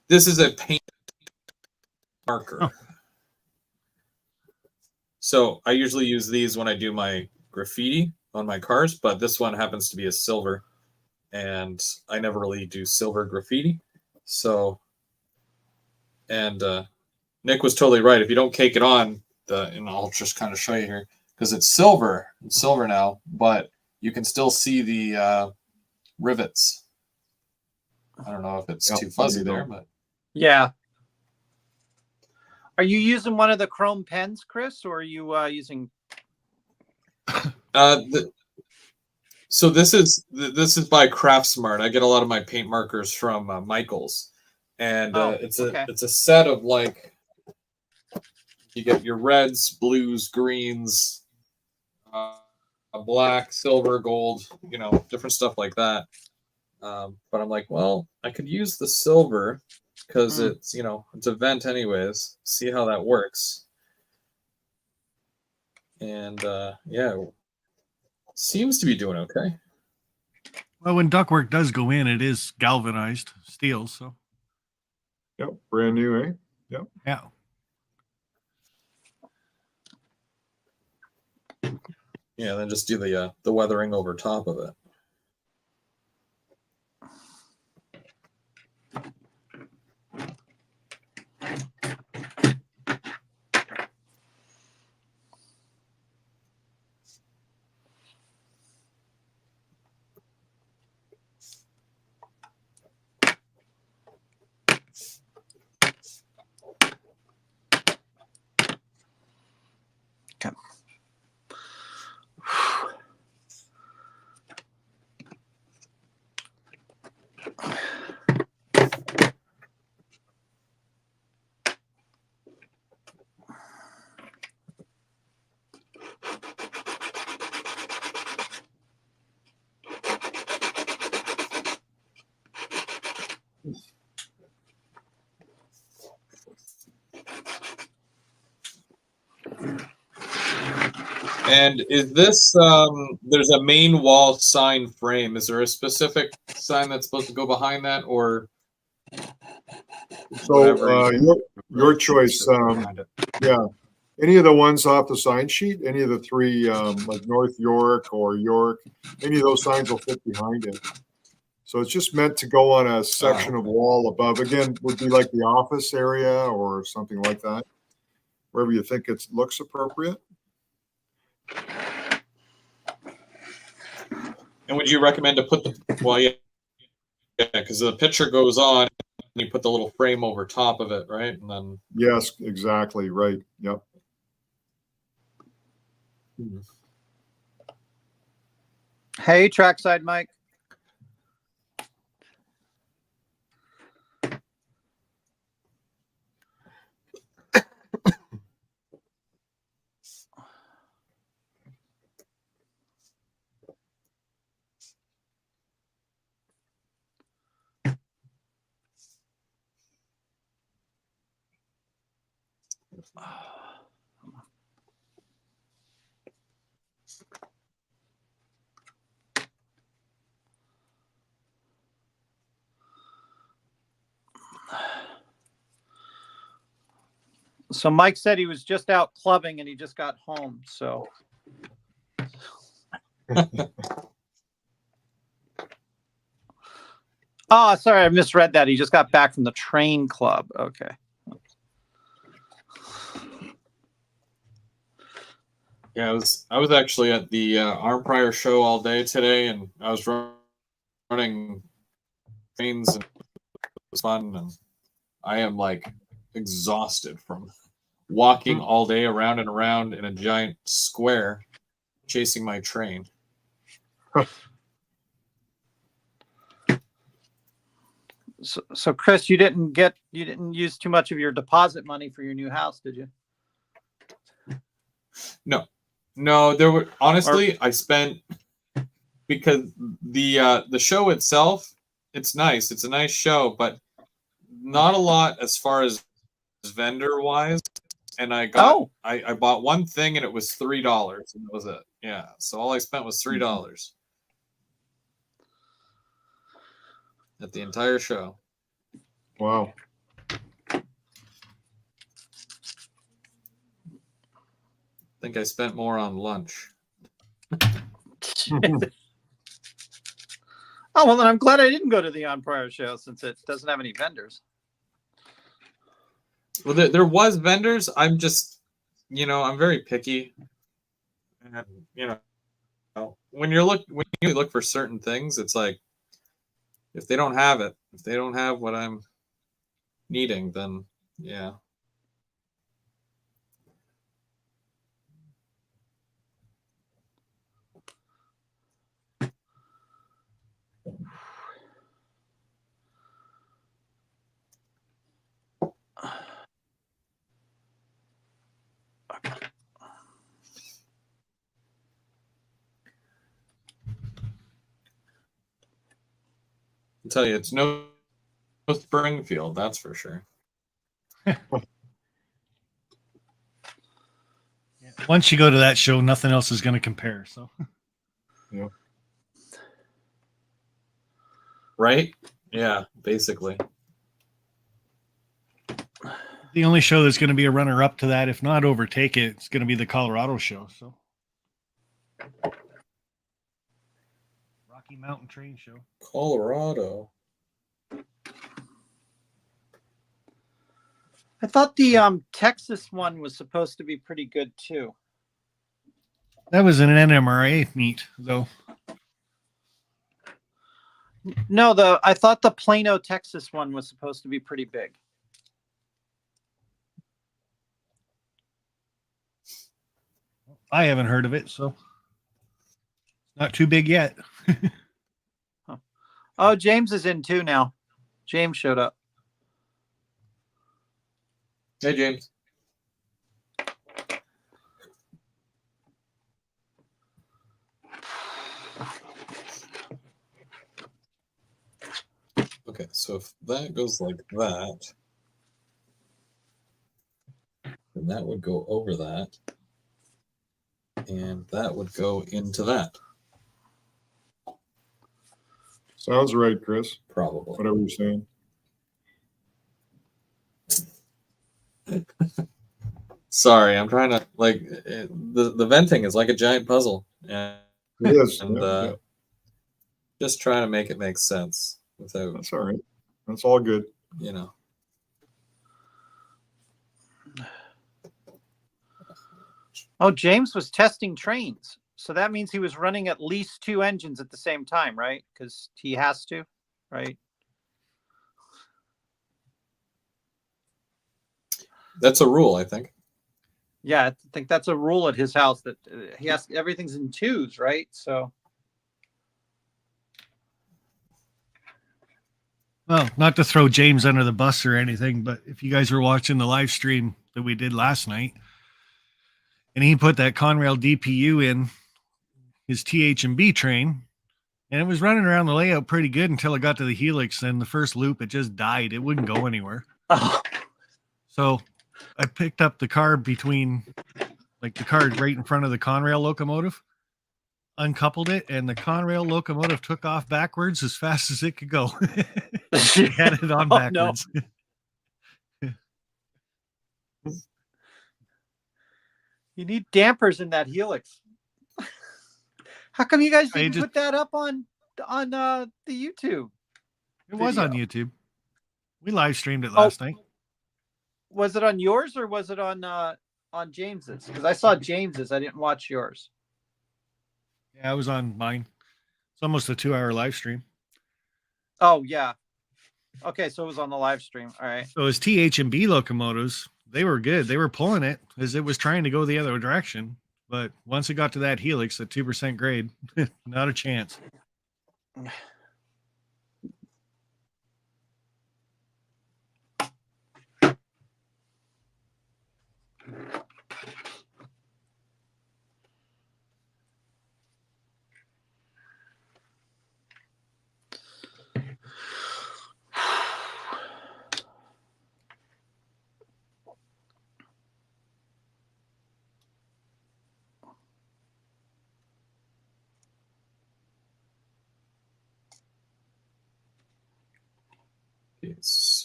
This is a paint marker. Oh. So I usually use these when I do my graffiti on my cars, but this one happens to be a silver, and I never really do silver graffiti. So, and Nick was totally right. If you don't cake it on, and I'll just kind of show you here, because it's silver now, but you can still see the rivets. I don't know if it's too fuzzy there, but Yeah. Are you using one of the chrome pens, Chris, or are you using? So this is by Craftsmart. I get a lot of my paint markers from Michaels, and it's a set of like, you get your reds, blues, greens, black, silver, gold, different stuff like that. But I'm like, well, I could use the silver because it's it's a vent anyways. See how that works. And yeah, seems to be doing okay. Well, when ductwork does go in, it is galvanized steel. So Yep, brand new, eh? Yep. yeah. Yeah, then just do the weathering over top of it. And is this there's a main wall sign frame? Is there a specific sign that's supposed to go behind that, or so your choice? Yeah, any of the ones off the sign sheet, any of the three, like North York or York, any of those signs will fit behind it. So it's just meant to go on a section of wall above. Again, would be like the office area or something like that, wherever you think it looks appropriate. And would you recommend to put yeah, because the picture goes on, and you put the little frame over top of it, right? And then Yes, exactly right. Yep. Hey, Trackside Mike. So Mike said he was just out clubbing and he just got home. So. Oh, sorry, I misread that. He just got back from the train club. Okay. yeah, I was actually at the Arm Prior show all day today, and I was running trains, and it was fun, and I am like exhausted from walking all day around and around in a giant square chasing my train. So Chris, you didn't use too much of your deposit money for your new house, did you? No, there were honestly I spent, because the show itself, it's nice. It's a nice show, but not a lot as far as vendor wise. And I bought one thing and it was $3, and that was it. Yeah, so all I spent was $3. at the entire show. Wow. I think I spent more on lunch. Oh, well, then I'm glad I didn't go to the On Prior show since it doesn't have any vendors. Well, there was vendors. I'm just, I'm very picky. And, when you look for certain things, it's like, if they don't have it, if they don't have what I'm needing, then yeah. I'll tell you, it's no Springfield, that's for sure. Once you go to that show, nothing else is going to compare. So, Yeah. Right? Yeah, basically. the only show that's going to be a runner up to that, if not overtake it, it's going to be the Colorado show. So, Rocky Mountain Train Show. Colorado. I thought the Texas one was supposed to be pretty good too. That was an NMRA meet, though. No, I thought the Plano, Texas one was supposed to be pretty big. I haven't heard of it, so not too big yet. Oh, James is in too now. James showed up. Hey, James. Okay, so if that goes like that, then that would go over that, and that would go into that, Sounds right, Chris. probably. Whatever you're saying. Sorry, I'm trying to the venting is like a giant puzzle, and It is. Yeah. just trying to make it make sense without, That's all right. That's all good. Oh, James was testing trains. So that means he was running at least 2 engines at the same time, right? Because he has to, right? That's a rule, I think. Yeah, I think that's a rule at his house that he has everything's in 2s, right? So. Well, not to throw James under the bus or anything, but if you guys were watching the live stream that we did last night, and he put that Conrail DPU in his TH&B train, and it was running around the layout pretty good until it got to the helix, and the first loop, it just died. It wouldn't go anywhere. Oh. So I picked up the car between, like the car right in front of the Conrail locomotive, uncoupled it, and the Conrail locomotive took off backwards as fast as it could go. It had it on backwards. No. You need dampers in that helix. How come you guys didn't put that up on the YouTube? It was on YouTube. We live streamed it last night. Was it on yours or was it on James's? Because I saw James's. I didn't watch yours. Yeah, it was on mine. It's almost a 2-hour live stream. Oh yeah. Okay, so it was on the live stream. All right. So his TH&B locomotives, they were good. They were pulling it as it was trying to go the other direction. But once it got to that helix at 2% grade, not a chance.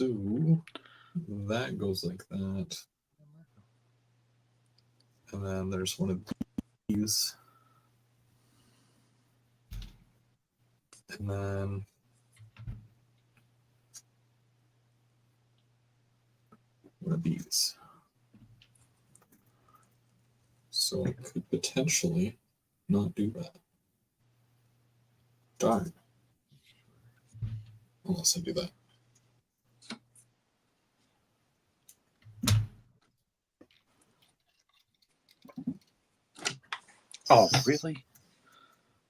So that goes like that. And then there's one of these. And then one of these. So I could potentially not do that. Darn. Unless I do that. Oh, really?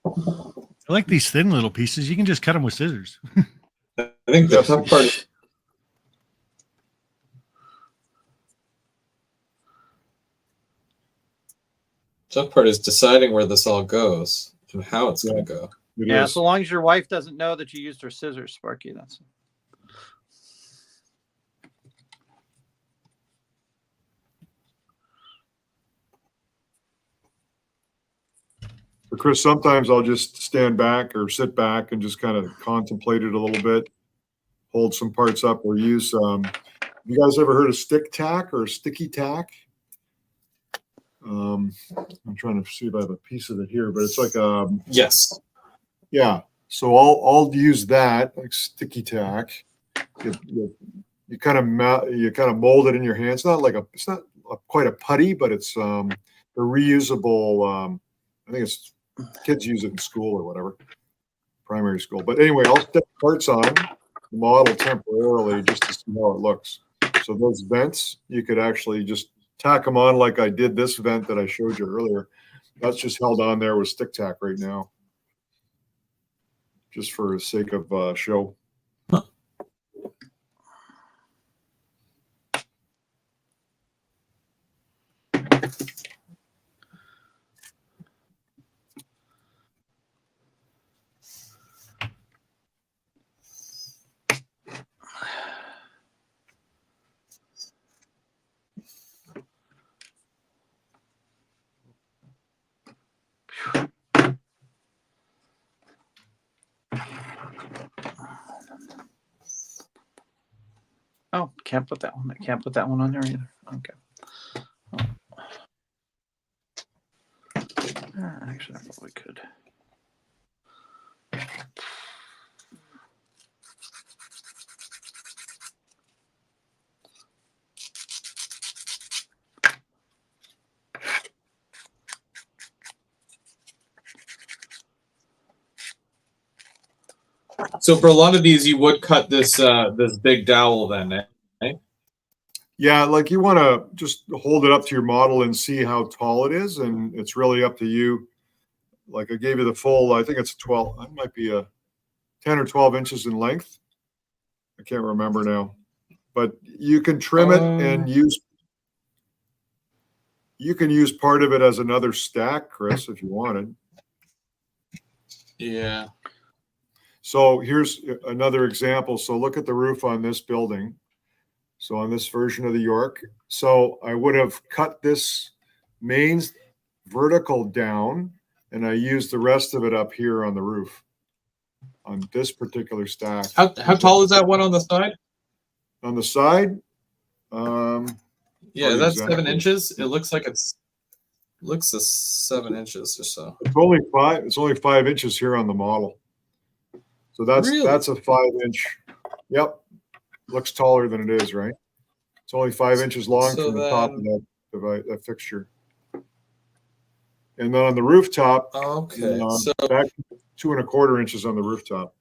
I like these thin little pieces. You can just cut them with scissors. I think the Yes. tough part is deciding where this all goes and how it's going to go. It Yeah, is. so long as your wife doesn't know that you used her scissors, Sparky, that's. But Chris, sometimes I'll just stand back or sit back and just kind of contemplate it a little bit, hold some parts up or use, you guys ever heard of stick tack or sticky tack? I'm trying to see if I have a piece of it here, but it's like, Yes. yeah. So I'll use that, like sticky tack. You kind of mold it in your hands. It's not quite a putty, but it's a reusable. I think it's kids use it in school or whatever, primary school. But anyway, I'll stick parts on the model temporarily just to see how it looks. So those vents, you could actually just tack them on like I did this vent that I showed you earlier. That's just held on there with stick tack right now, just for the sake of show. Oh, can't put that one. I can't put that one on there either. Okay. Actually, I probably could. So for a lot of these, you would cut this this big dowel then, eh? Yeah, like you want to just hold it up to your model and see how tall it is, and it's really up to you. Like I gave you the full, I think it's 12, it might be a 10 or 12 inches in length. I can't remember now, but you can trim it and you can use part of it as another stack, Chris, if you wanted. Yeah. So here's another example. So look at the roof on this building. So on this version of the York, so I would have cut this mains vertical down, and I used the rest of it up here on the roof on this particular stack. How tall is that one on the side? On the side? Yeah, that's exactly. 7 inches. It looks like looks as 7 inches or so. It's only 5. It's only 5 inches here on the model. So that's Really? that's a 5-inch. Yep, looks taller than it is, right? It's only 5 inches long So from the top of that fixture. And then on the rooftop, Okay. So back 2 1/4 inches on the rooftop.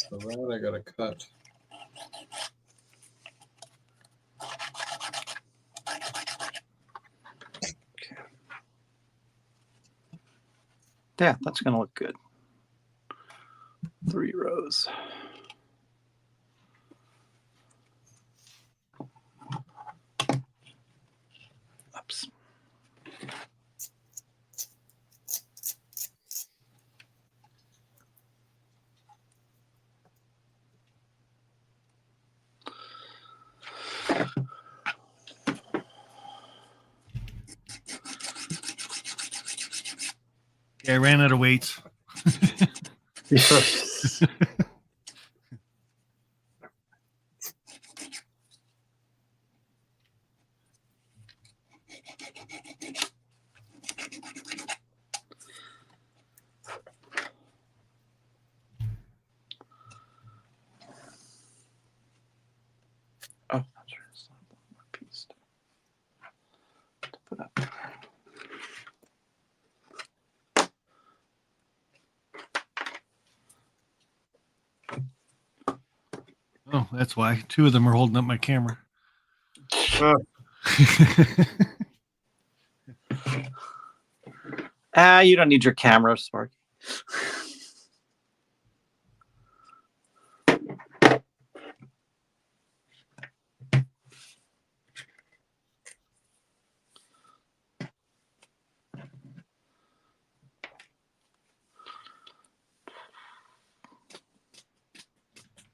So that I gotta cut. Yeah, that's going to look good. 3 rows. Yeah, I ran out of weights. Oh, that's right. It's not one piece to put up. Oh, that's why. 2 of them are holding up my camera. Uh, You don't need your camera, Sparky.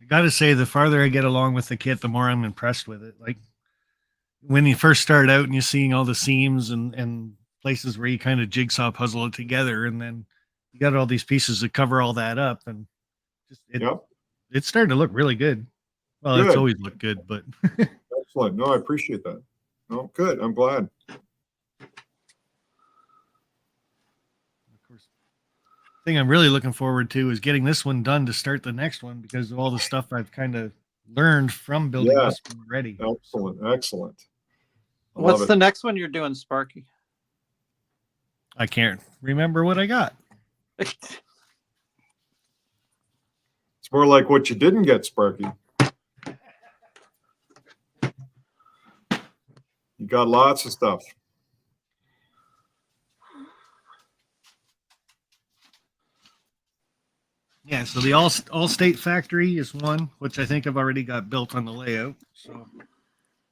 I got to say, the farther I get along with the kit, the more I'm impressed with it. Like when you first start out and you're seeing all the seams and places where you kind of jigsaw puzzle it together, and then you got all these pieces that cover all that up, and just yep. it's starting to look really good. Well, it's Good. always looked good, but Excellent. No, I appreciate that. No, good. I'm glad. of course, the thing I'm really looking forward to is getting this one done to start the next one because of all the stuff I've kind of learned from building Yeah. this one already. Excellent. Excellent. I What's love the it. next one you're doing, Sparky? I can't remember what I got. It's more like what you didn't get, Sparky. You got lots of stuff. Yeah, so the all state factory is one, which I think I've already got built on the layout. So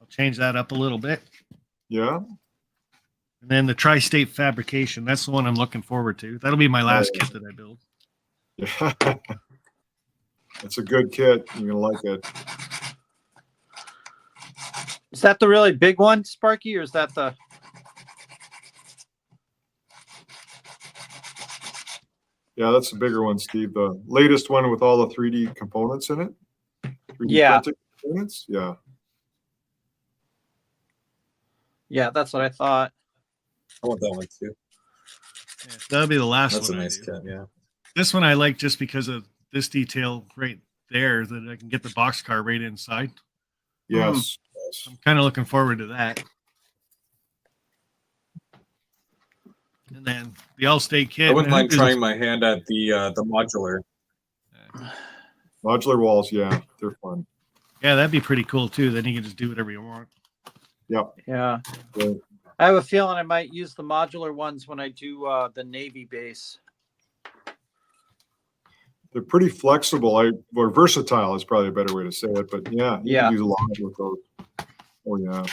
I'll change that up a little bit. Yeah. And then the tri-state fabrication, that's the one I'm looking forward to. That'll be my last kit that I build. Yeah. It's a good kit. You're gonna like it. Is that the really big one, Sparky, or is that the? Yeah, that's the bigger one, Steve. The latest one with all the 3D components in it. 3D Yeah. printed components. Yeah. Yeah, that's what I thought. I want that one too. Yeah, that'll be the last That's a one. nice kit, yeah. This one I like just because of this detail right there that I can get the boxcar right inside. Yes. Yes. I'm kind of looking forward to that. And then the all-state kit. I wouldn't I mind think trying my hand at the modular. Modular walls. Yeah, they're fun. Yeah, that'd be pretty cool too. Then you can just do whatever you want. Yep. Yeah. Yeah. I have a feeling I might use the modular ones when I do the Navy base. They're pretty flexible. Or versatile is probably a better way to say it. But yeah, you Yeah. can do a lot with those. Oh yeah.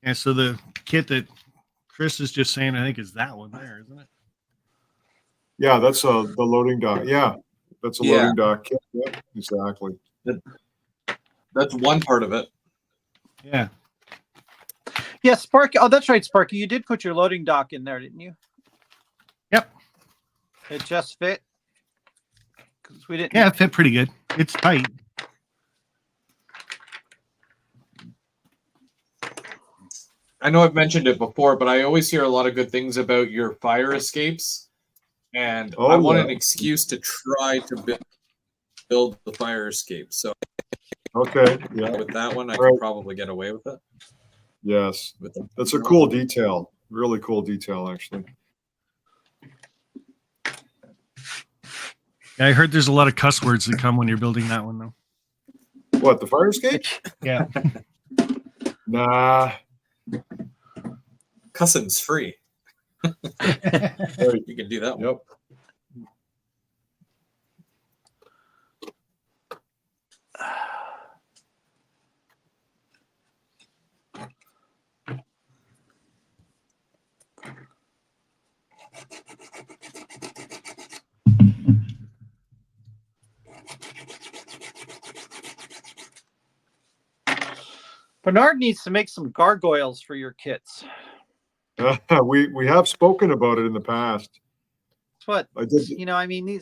Yeah, so the kit that Chris is just saying, I think, is that one there, isn't it? Yeah, that's the loading dock. Yeah, that's a Yeah. loading dock kit. Yeah, exactly. That's one part of it. Yeah. Yeah, Sparky. Oh, that's right, Sparky. You did put your loading dock in there, didn't you? Yep. It just fit. Because we didn't. Yeah, it fit pretty good. It's tight. I know I've mentioned it before, but I always hear a lot of good things about your fire escapes. And Oh, I want yeah. an excuse to try to build the fire escape. So Okay. Yeah. with that one, I Right. could probably get away with it. Yes. With the, That's a cool detail. Really cool detail, actually. Yeah, I heard there's a lot of cuss words that come when you're building that one, though. What, the fire escape? Yeah. Nah. Cussing's free. You can do that one. Yep. Bernard needs to make some gargoyles for your kits. We have spoken about it in the past. That's what, I did. I mean,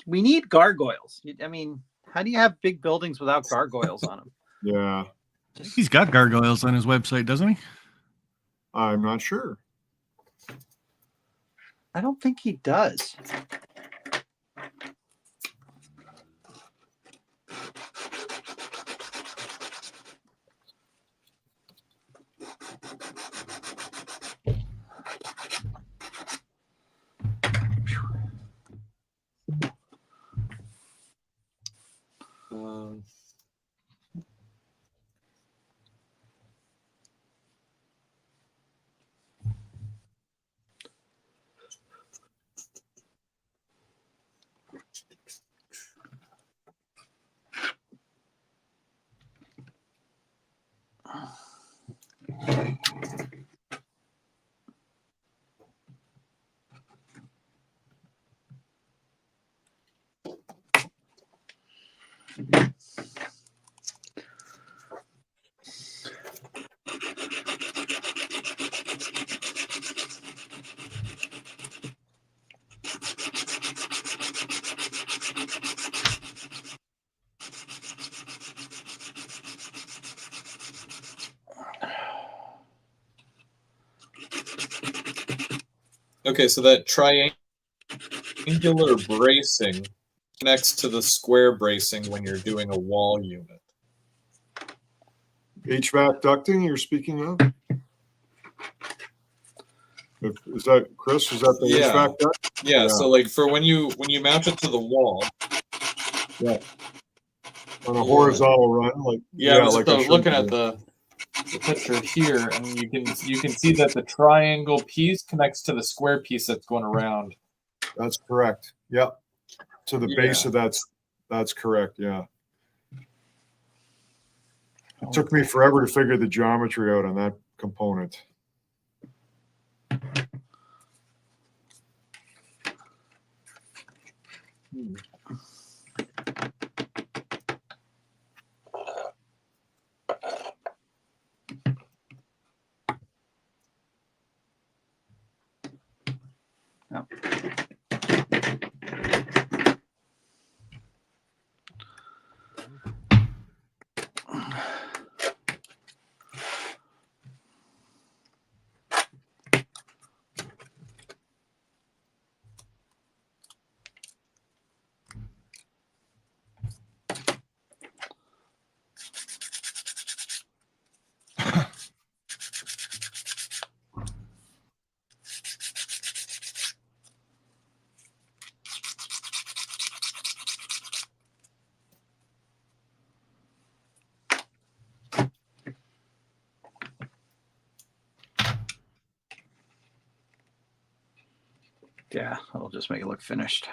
we need gargoyles. I mean, how do you have big buildings without gargoyles on them? Yeah, I think he's got gargoyles on his website, doesn't he? I'm not sure. I don't think he does. Um, okay, so that triangular bracing connects to the square bracing when you're doing a wall unit. HVAC ducting you're speaking of? Is that Chris? Is that the Yeah. HVAC duct? Yeah, so like for when you mount it to the wall. Yeah. On a horizontal run, like Yeah, I'm like just I showed looking you. at the picture here, and you can see that the triangle piece connects to the square piece that's going around. That's correct. Yep. To the base Yeah. of that's correct. Yeah. It took me forever to figure the geometry out on that component. No. Yeah, I'll just make it look finished.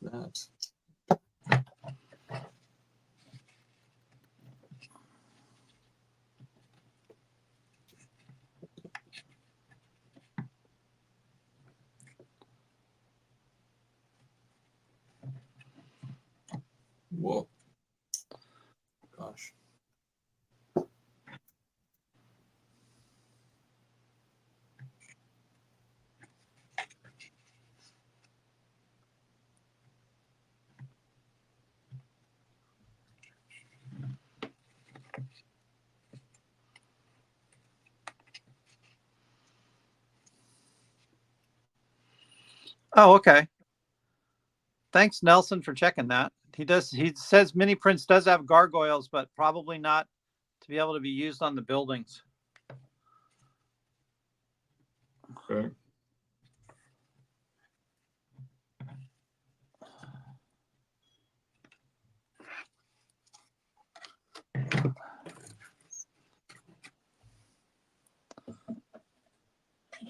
That. Whoa. Gosh. Oh, okay. Thanks, Nelson, for checking that. He says Mini Prince does have gargoyles, but probably not to be able to be used on the buildings. Okay.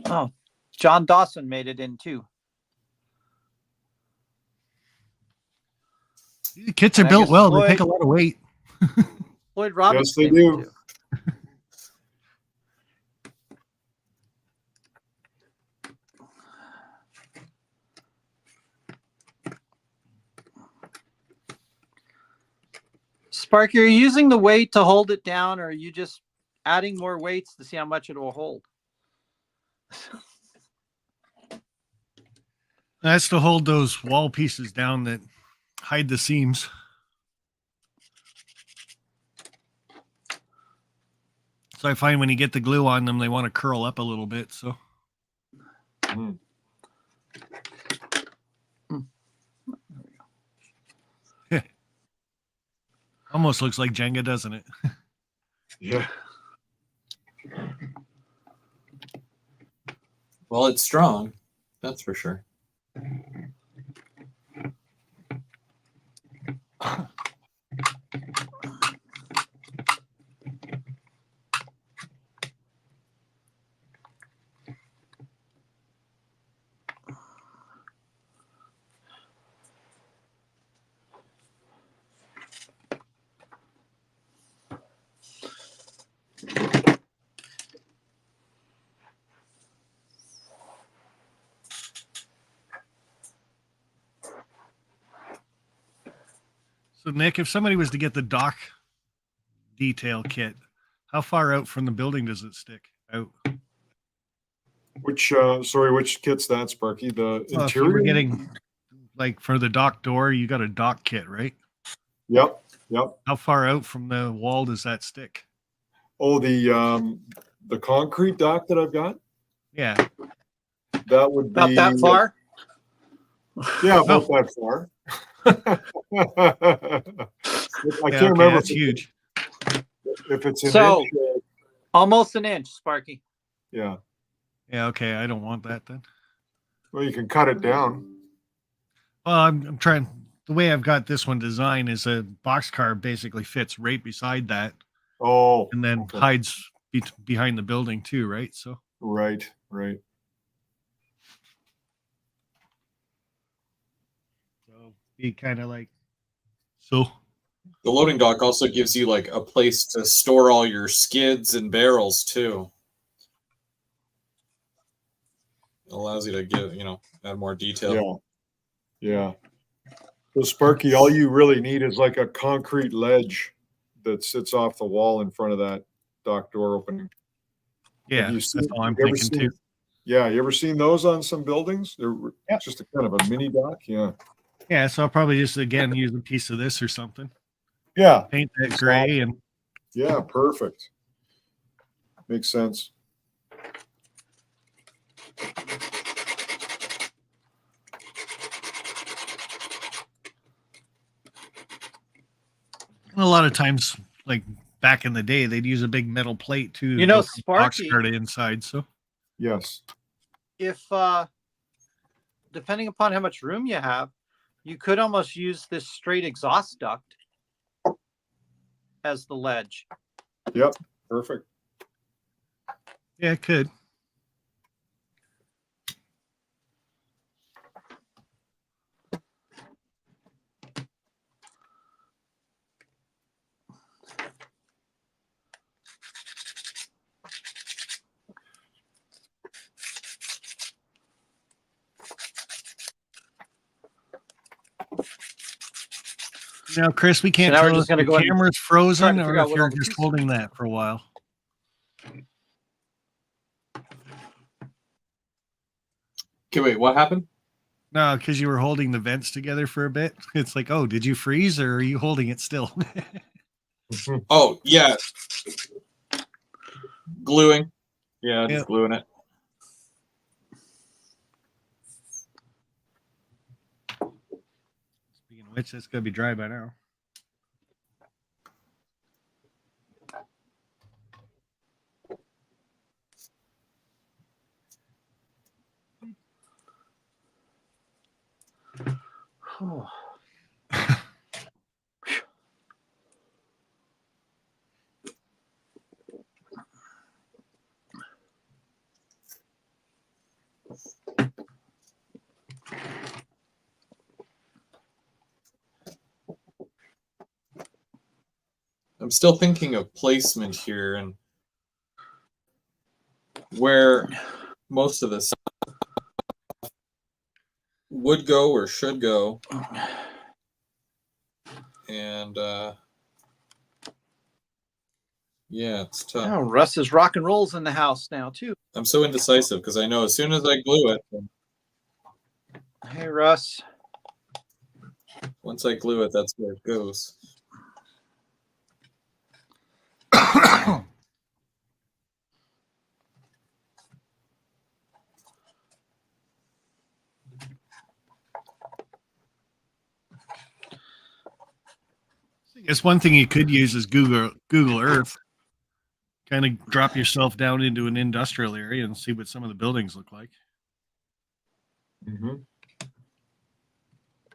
Oh, John Dawson made it in too. Kits And are I built guess well. They take a lot of weight. Floyd Robbins. Yes, they came in do. too. Sparky, are you using the weight to hold it down, or are you just adding more weights to see how much it will hold? That's to hold those wall pieces down that hide the seams. So I find when you get the glue on them, they want to curl up a little bit. So Mm. almost looks like Jenga, doesn't it? Yeah. Well, it's strong. That's for sure. So Nick, if somebody was to get the dock detail kit, how far out from the building does it stick out? Which kit's that, Sparky? The Well, if you were interior? getting like for the dock door, you got a dock kit, right? Yep. Yep. How far out from the wall does that stick? Oh, the concrete dock that I've got? Yeah. That would be About that far? Yeah, No. about that far. I Yeah, can't okay, remember that's huge. if it's an So- inch. Almost an inch, Sparky. Yeah. Yeah, okay, I don't want that then. Well, you can cut it down. Well, I'm trying. The way I've got this one designed is a boxcar basically fits right beside that, Oh, and then okay. hides behind the building too, right? So Right. be kind of like so. The loading dock also gives you like a place to store all your skids and barrels too. It allows you to add more detail. Yeah. So Sparky, all you really need is like a concrete ledge that sits off the wall in front of that dock door opening. Yeah, you that's all I'm you ever thinking seen- too. Yeah, you ever seen those on some buildings? They're Yep. just a kind of a mini dock. Yeah. Yeah, so I'll probably just again use a piece of this or something, Yeah. paint that gray, and Yeah, perfect. Makes sense. a lot of times, like back in the day, they'd use a big metal plate too. You know, to build the Sparky- boxcar to inside. So Yes. If depending upon how much room you have, you could almost use this straight exhaust duct as the ledge. Yep. Perfect. yeah, it could. Now, Chris, we can't now we're tell just if gonna the go and camera's try frozen to or figure out if what you're all the just pieces holding that for a while. Okay, wait, what happened? No, because you were holding the vents together for a bit. It's like, oh, did you freeze or are you holding it still? Oh, yeah. Gluing. Yeah, just Yep. gluing it. Speaking of which, that's gonna be dry by now. I'm still thinking of placement here and where most of this would go or should go. And yeah, it's tough. Oh, Russ is rock and rolls in the house now too. I'm so indecisive because I know as soon as I glue it, Hey, Russ. once I glue it, that's where it goes. I guess one thing you could use is Google Earth. Kind of drop yourself down into an industrial area and see what some of the buildings look like. Mm-hmm.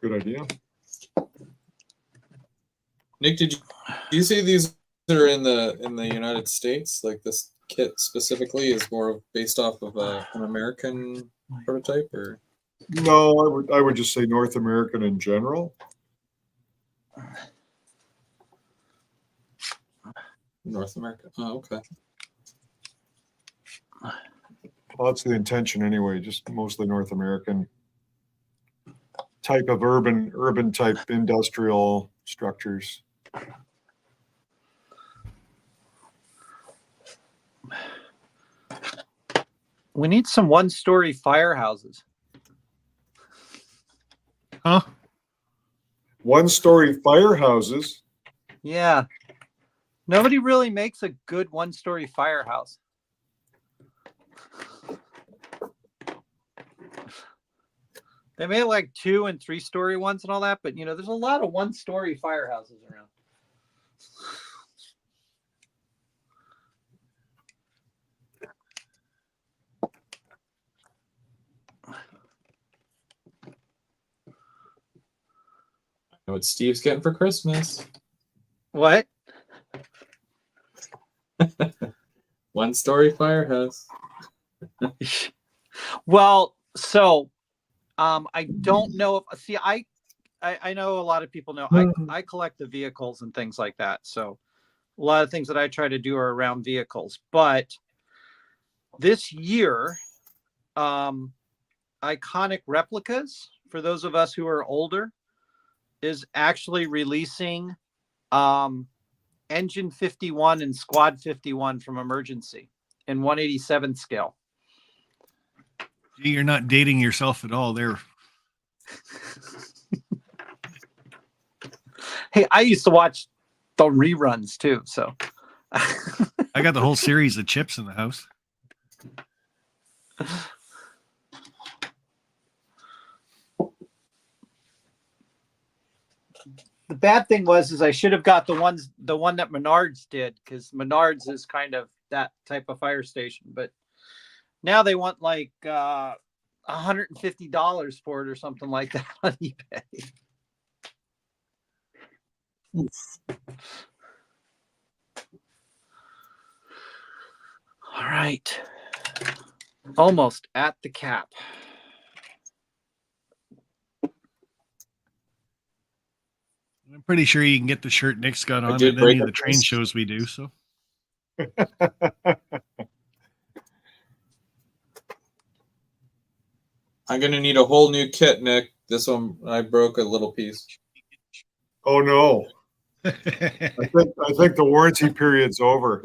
Good idea. Nick, do you say these are in the United States? Like this kit specifically is more of based off of an American prototype, or No, I would just say North American in general. North America? Oh, okay. Well, that's the intention anyway, just mostly North American type of urban type industrial structures. We need some one-story firehouses. Huh? One-story firehouses. Yeah. Nobody really makes a good one-story firehouse. They made like 2- and 3-story ones and all that, but there's a lot of one-story firehouses around. I know what Steve's getting for Christmas. What? One-story firehouse. Well, so I don't know if I know a lot of people know I collect the vehicles and things like that. So a lot of things that I try to do are around vehicles. But this year, Iconic Replicas, for those of us who are older, is actually releasing Engine 51 and Squad 51 from Emergency in 1/87 scale. Gee, you're not dating yourself at all there. Hey, I used to watch the reruns too, so I got the whole series of chips in the house. the bad thing was I should have got the one that Menards did, because Menards is kind of that type of fire station, but now they want like $150 for it or something like that on eBay. All right. Almost at the cap. I'm pretty sure you can get the shirt Nick's got on did at any break of up the train this. shows we do. So I'm gonna need a whole new kit, Nick. This one I broke a little piece. Oh no. I think the warranty period's over.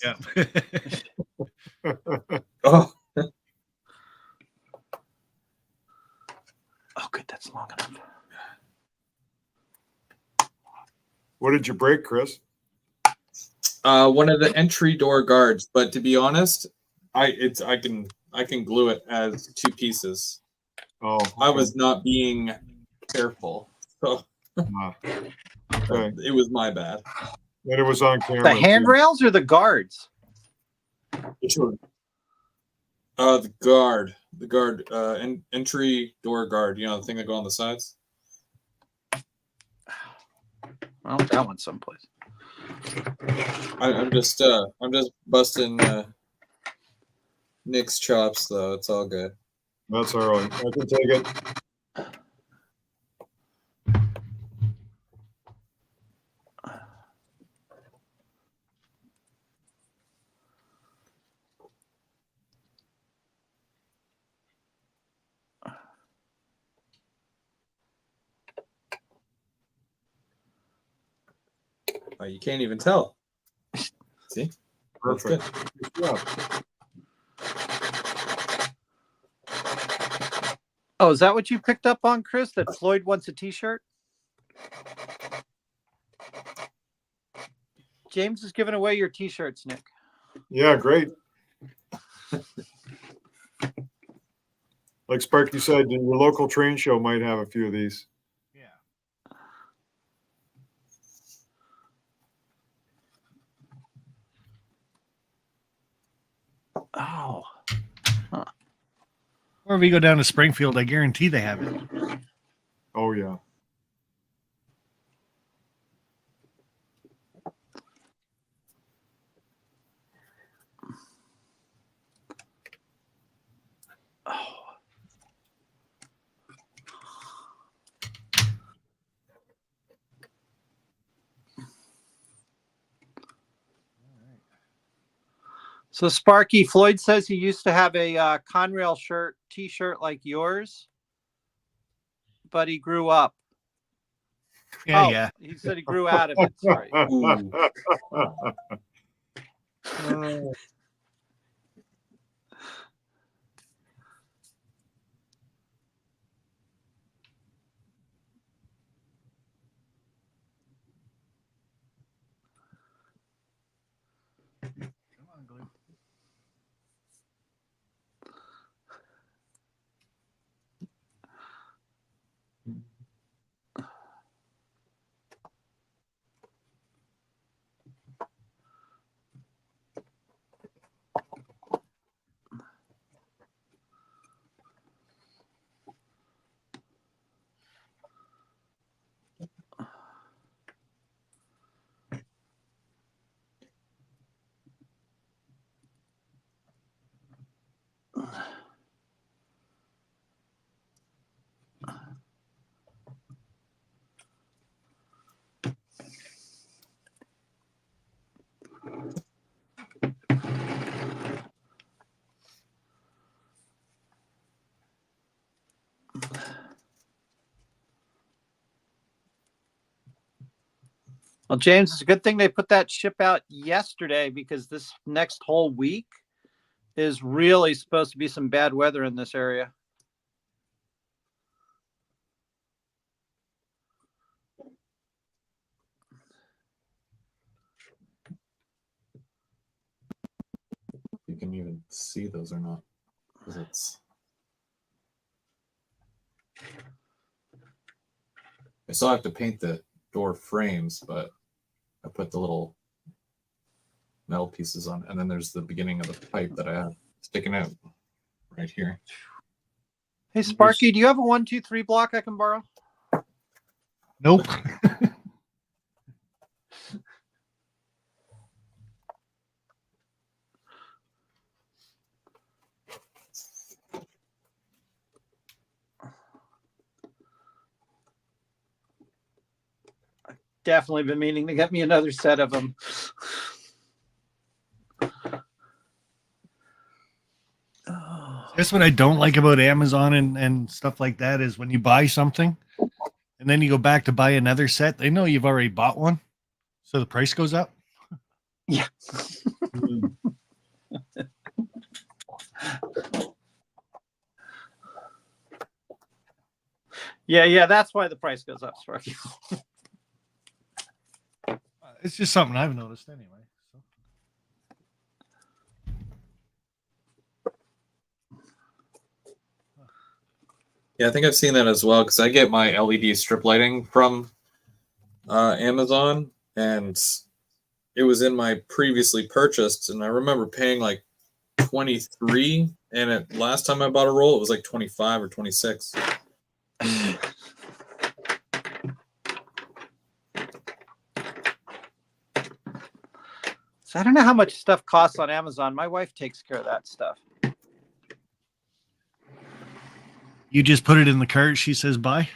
yeah. Oh, Oh, good. That's long enough. What did you break, Chris? one of the entry door guards. But to be honest, I can glue it as 2 pieces. Oh, I was not being careful, so okay. it was my bad. And it was on camera. The handrails or the guards? Which one? The guard, entry door guard. You know, the thing that go on the sides. Well, that one's someplace. I'm just busting Nick's chops, though. It's all good. That's all right. I can take it. Oh, you can't even tell. See? That's good. Perfect. Good job. Oh, is that what you picked up on, Chris? That Floyd wants a T-shirt? James is giving away your T-shirts, Nick. Yeah, great. Like Sparky said, your local train show might have a few of these. Yeah. Oh. Or if we go down to Springfield, I guarantee they have it. Oh, yeah. Oh. So Sparky, Floyd says he used to have a Conrail T-shirt like yours, but he grew up. Yeah, Oh, yeah. He said he grew out of it. Sorry. Ooh. Come on, Glue. Well, James, it's a good thing they put that ship out yesterday because this next whole week is really supposed to be some bad weather in this area. You can even see those or not. 'Cause I still have to paint the door frames, but I put the little metal pieces on, and then there's the beginning of the pipe that I have sticking out right here. Hey, Sparky, do you have a 1, 2, 3 block I can borrow? Nope. Definitely been meaning to get me another set of them. That's what I don't like about Amazon and stuff like that is when you buy something and then you go back to buy another set, they know you've already bought one. So the price goes up. Yeah. Yeah, that's why the price goes up, Sparky. It's just something I've noticed anyway. So. Yeah, I think I've seen that as well because I get my LED strip lighting from Amazon, and it was in my previously purchased, and I remember paying like 23, and last time I bought a roll, it was like 25 or 26. So I don't know how much stuff costs on Amazon. My wife takes care of that stuff. You just put it in the cart. She says buy.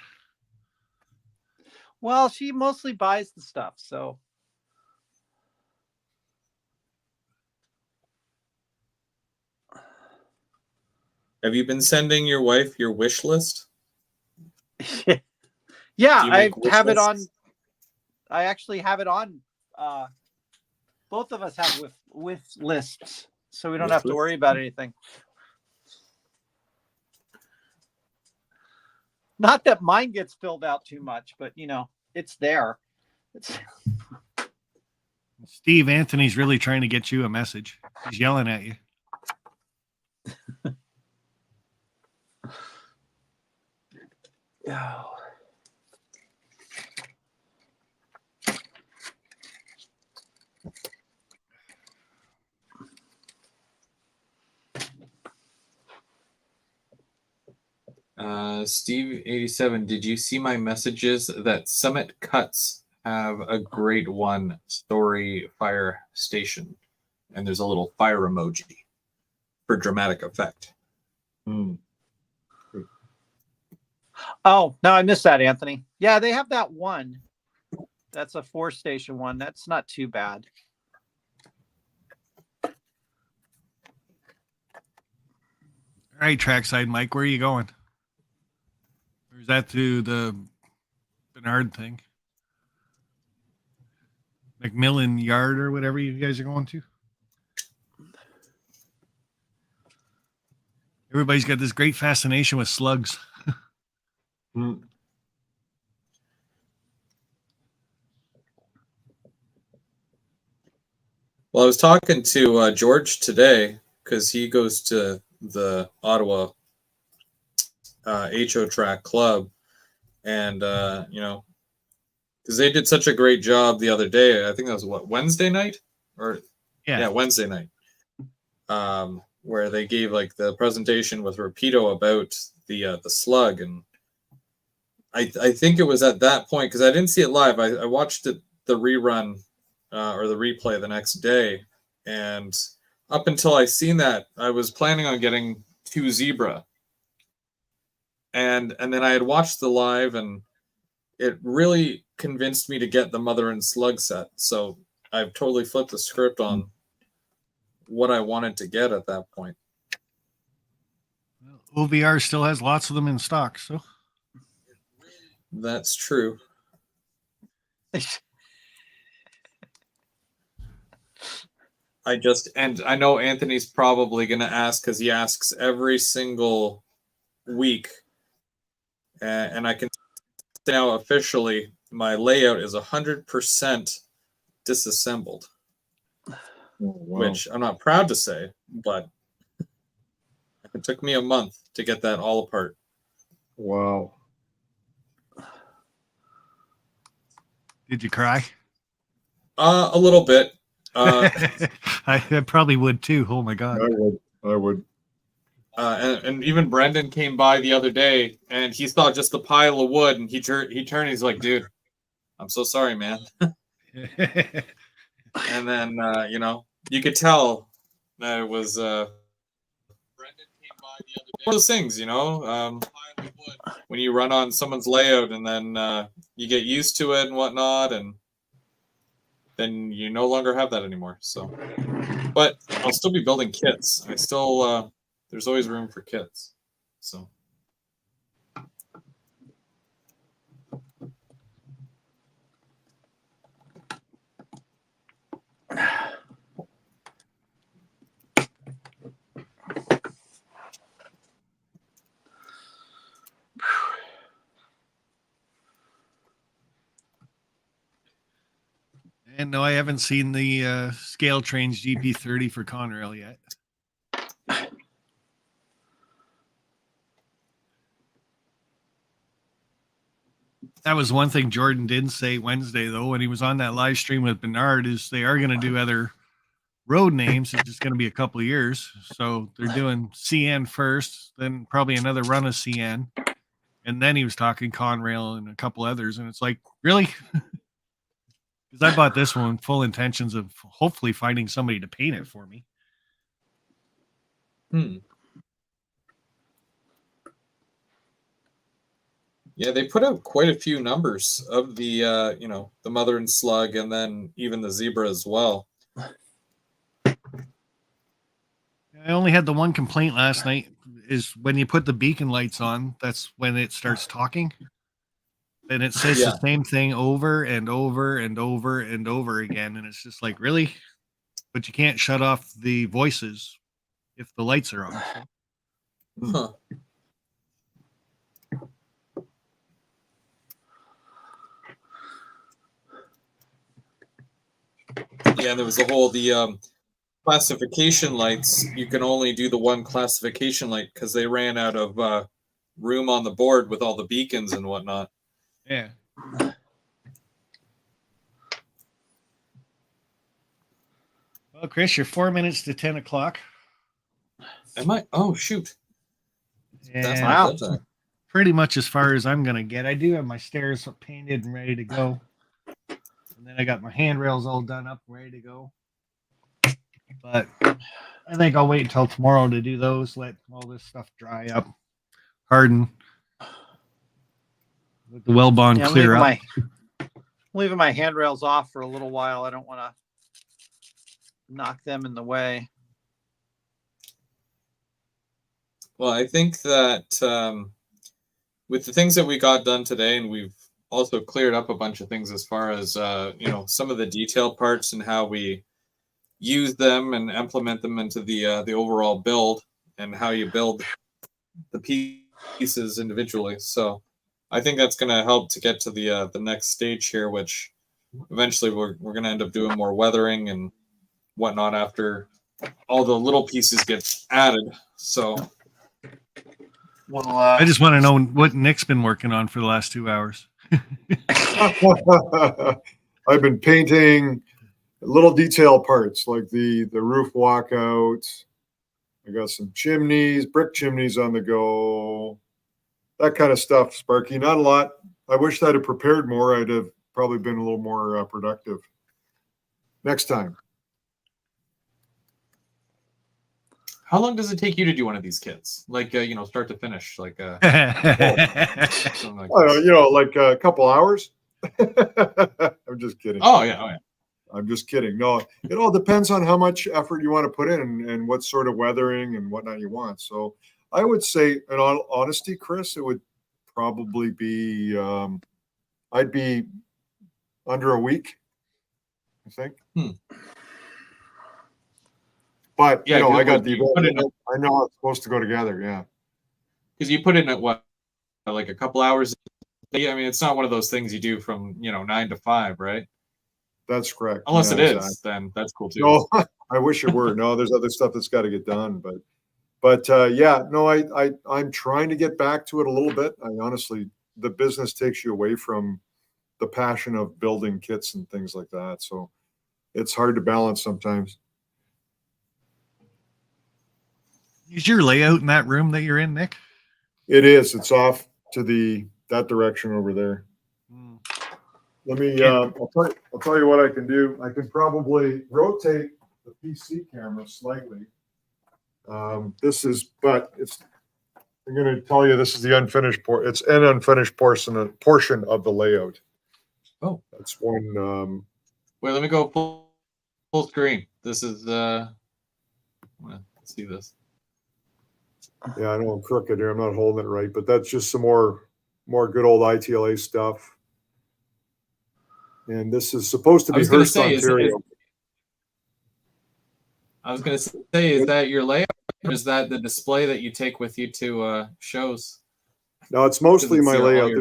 Well, she mostly buys the stuff, so. Have you been sending your wife your wish list? Yeah, Do you I make wish have it on. lists? I actually have it on both of us have with lists, so we don't have to worry about anything. Not that mine gets filled out too much, but it's there. Steve, Anthony's really trying to get you a message. He's yelling at you. Oh. Steve 87, did you see my messages that Summit Cuts have a grade 1 story fire station? And there's a little fire emoji for dramatic effect. Hmm. Oh, no, I missed that, Anthony. Yeah, they have that one. That's a 4-station one. That's not too bad. All right, trackside Mike, where are you going? Or is that to the Bernard thing? McMillan Yard or whatever you guys are going to? Everybody's got this great fascination with slugs. Hmm. Well, I was talking to George today because he goes to the Ottawa HO Track Club, and because they did such a great job the other day. I think that was Wednesday night, or Wednesday night, where they gave like the presentation with Rapido about the slug, and I think it was at that point because I didn't see it live. I watched the rerun or the replay the next day, and up until I seen that, I was planning on getting 2 zebra, and then I had watched the live, and it really convinced me to get the mother and slug set. So I've totally flipped the script on what I wanted to get at that point. OVR still has lots of them in stock, so That's true. I know Anthony's probably going to ask because he asks every single week, and I can say now officially my layout is 100% disassembled, Oh, wow. which I'm not proud to say, but it took me a month to get that all apart. Wow. did you cry? A little bit. I probably would too. Oh my god. I would. And even Brendan came by the other day, and he saw just the pile of wood, and he turned. He's like, "Dude, I'm so sorry, man." And then you could tell that it was Brendan came by the other day. One of those things, when you run on someone's layout, and then you get used to it and whatnot, and then you no longer have that anymore. So, but I'll still be building kits. I still there's always room for kits. So. And no, I haven't seen the scale trains GP30 for Conrail yet. That was one thing Jordan did say Wednesday, though, when he was on that live stream with Bernard, is they are going to do other road names. It's just going to be a couple of years. So they're doing CN first, then probably another run of CN. And then he was talking Conrail and a couple others. And it's like, really? Because I bought this one with full intentions of hopefully finding somebody to paint it for me. Yeah, they put out quite a few numbers of the the mother and slug, and then even the zebra as well. I only had the one complaint last night, is when you put the beacon lights on, that's when it starts talking. and it says Yeah. the same thing over and over and over and over again, and it's just like, really? But you can't shut off the voices if the lights are on. So. Huh. Yeah, there was the classification lights. You can only do the one classification light because they ran out of room on the board with all the beacons and whatnot. Yeah. Well, Chris, you're 4 minutes to 10 o'clock. Am I? Oh, shoot. That's And not good time. pretty much as far as I'm going to get. I do have my stairs painted and ready to go. And then I got my handrails all done up and ready to go. But I think I'll wait until tomorrow to do those, let all this stuff dry up, harden, let the well bond Yeah, clear up. Leaving my handrails off for a little while. I don't want to knock them in the way. Well, I think that with the things that we got done today, and we've also cleared up a bunch of things as far as some of the detailed parts and how we use them and implement them into the overall build and how you build the pieces individually. So I think that's going to help to get to the next stage here, which eventually we're going to end up doing more weathering and whatnot after all the little pieces get added. So I just want to know what Nick's been working on for the last 2 hours. I've been painting little detail parts like the roof walkout. I got some chimneys, brick chimneys on the go, that kind of stuff, Sparky. Not a lot. I wish I'd have prepared more. I'd have probably been a little more productive next time. how long does it take you to do one of these kits? Like, start to finish, like something like I this. don't know, like a couple hours. I'm just kidding. Oh yeah. I'm just kidding. No, it all depends on how much effort you want to put in and what sort of weathering and whatnot you want. So I would say, in all honesty, Chris, it would probably be, I'd be under a week, I think. But, Yeah, I got the, put it in I know how it's supposed to go together. Yeah. because you put in at what, like a couple hours a day? I mean, it's not one of those things you do from 9 to 5, right? That's correct. Unless Yeah, it is, exactly. then that's cool too. No, I wish it were. No, there's other stuff that's got to get done, but yeah, no, I'm trying to get back to it a little bit. I honestly, the business takes you away from the passion of building kits and things like that. So it's hard to balance sometimes. Is your layout in that room that you're in, Nick? It is. It's off to that direction over there. Let me. I'll tell you what I can do. I can probably rotate the PC camera slightly. I'm going to tell you this is the unfinished portion. It's an unfinished portion of the layout. Oh, that's one. Wait, let me go full screen. This is let's see this. Yeah, I know I'm crooked here. I'm not holding it right, but that's just some more good old ITLA stuff. And this is supposed to be Hearst, Ontario. I was going to say, is that your layout, or is that the display that you take with you to shows? No, it's mostly my layout.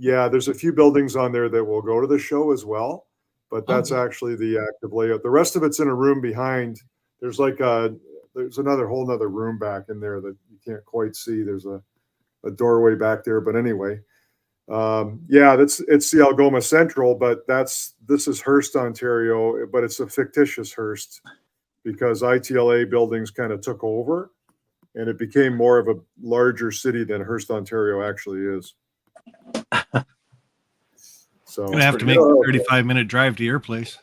There's a few buildings on there that will go to the show as well, but that's actually the active layout. The rest of it's in a room behind. There's another whole nother room back in there that you can't quite see. There's a doorway back there, but anyway. It's the Algoma Central, but this is Hearst, Ontario, but it's a fictitious Hearst because ITLA buildings kind of took over and it became more of a larger city than Hearst, Ontario actually is. So I'm gonna have to make a 35-minute drive to your place.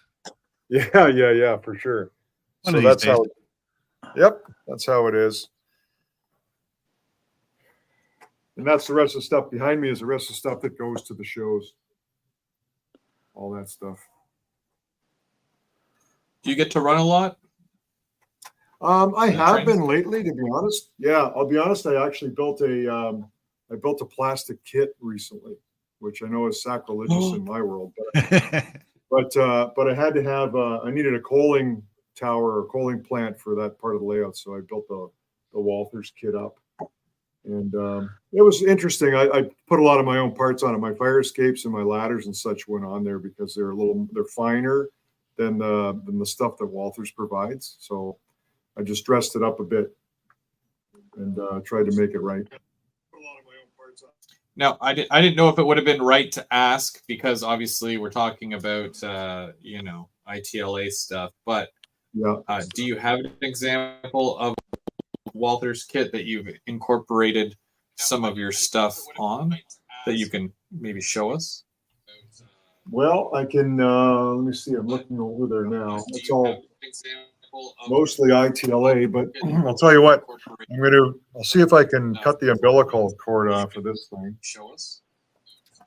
Yeah, for sure. One so of these that's days. that's how it is. And that's the rest of the stuff behind me is the rest of the stuff that goes to the shows. All that stuff. Do you get to run a lot? I have been lately, to be honest. Yeah, I'll be honest. I actually built a plastic kit recently. which I know is sacrilegious in my world. But I had to have I needed a coaling tower or coaling plant for that part of the layout, so I built the Walthers kit up, and it was interesting. I put a lot of my own parts on it. My fire escapes and my ladders and such went on there because they're finer than the stuff that Walthers provides. So I just dressed it up a bit and tried to make it right. Now, I didn't know if it would have been right to ask because obviously we're talking about ITLA stuff. But Yeah. do you have an example of Walther's kit that you've incorporated some of your stuff on that you can maybe show us? Well, I can. Let me see. I'm looking over there now. It's all mostly ITLA, but I'll tell you what. I'll see if I can cut the umbilical cord off of this thing. Show us.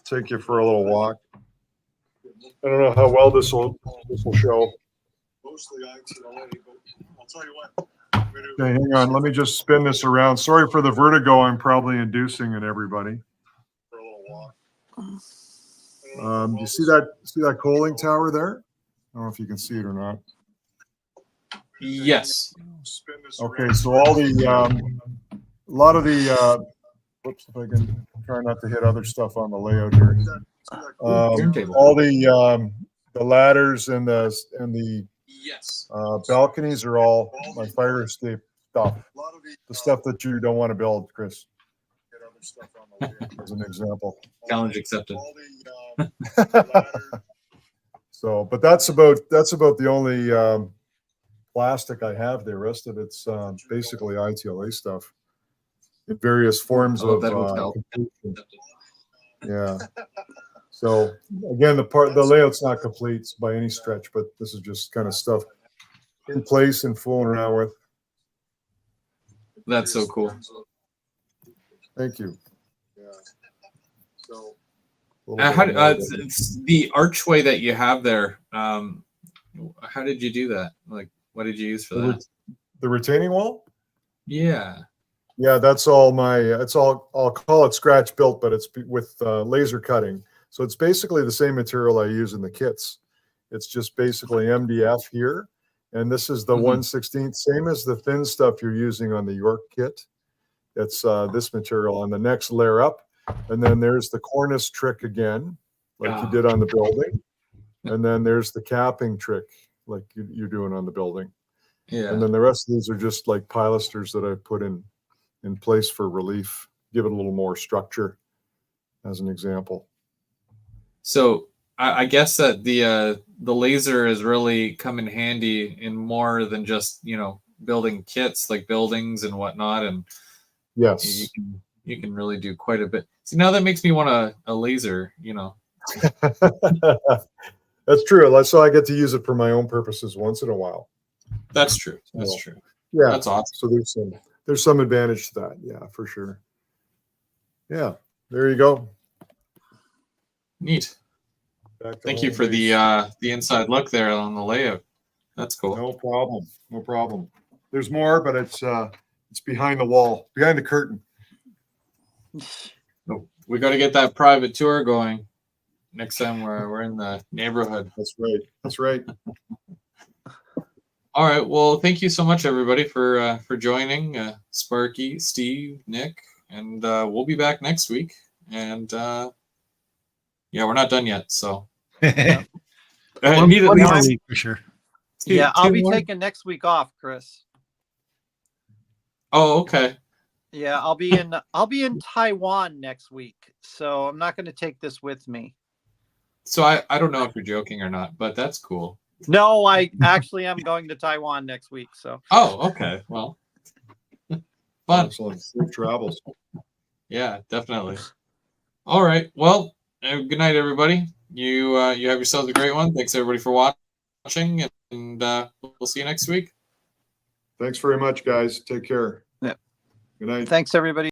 Take you for a little walk. I don't know how well this will show. Mostly ITLA, but I'll tell you what. Okay, hang on. Let me just spin this around. Sorry for the vertigo I'm probably inducing in everybody. For a little walk. You see that coaling tower there? I don't know if you can see it or not. Yes. Okay, so all the a lot of the whoops, if I can try not to hit other stuff on the layout here. All the ladders and the Yes. balconies are all my fire escape stuff. The stuff that you don't want to build, Chris. As an example. Challenge accepted. So, but that's about the only plastic I have. The rest of it's basically ITLA stuff in various forms of completion. Yeah. So again, the layout's not complete by any stretch, but this is just kind of stuff in place and fooling around with. That's so cool. Thank you. Yeah. So it's the archway that you have there. How did you do that? Like, what did you use for that? The retaining wall? Yeah. Yeah, that's all I'll call it scratch built, but it's with laser cutting. So it's basically the same material I use in the kits. It's just basically MDF here. And this is the 1/16th, same as the thin stuff you're using on the York kit. It's this material on the next layer up. And then there's the cornice trick again, like you did on the building. And then there's the capping trick, like you're doing on the building. Yeah. And then the rest of these are just like pilasters that I put in place for relief, give it a little more structure, as an example. So I guess that the laser has really come in handy in more than just building kits like buildings and whatnot, and yes, you can really do quite a bit. See, now that makes me want a laser. That's true. So I get to use it for my own purposes once in a while. That's true. That's true. Yeah, that's awesome. So there's some advantage to that. Yeah, for sure. Yeah, there you go. Neat. Thank you for the inside look there on the layout. That's cool. No problem. No problem. There's more, but it's behind the wall, behind the curtain. We got to get that private tour going next time we're in the neighborhood. That's right. That's right. All right. Well, thank you so much, everybody, for joining. Sparky, Steve, Nick, and we'll be back next week. And we're not done yet. So One more week for sure. Yeah, I'll be taking next week off, Chris. Oh, okay. Yeah, I'll be in Taiwan next week, so I'm not going to take this with me. So I don't know if you're joking or not, but that's cool. No, I actually am going to Taiwan next week. So. Oh, okay. Well, fun. Excellent. Safe travels. Yeah, definitely. All right. Well, good night, everybody. You have yourselves a great one. Thanks everybody for watching, and we'll see you next week. Thanks very much, guys. Take care. Yeah. Good night. Thanks, everybody.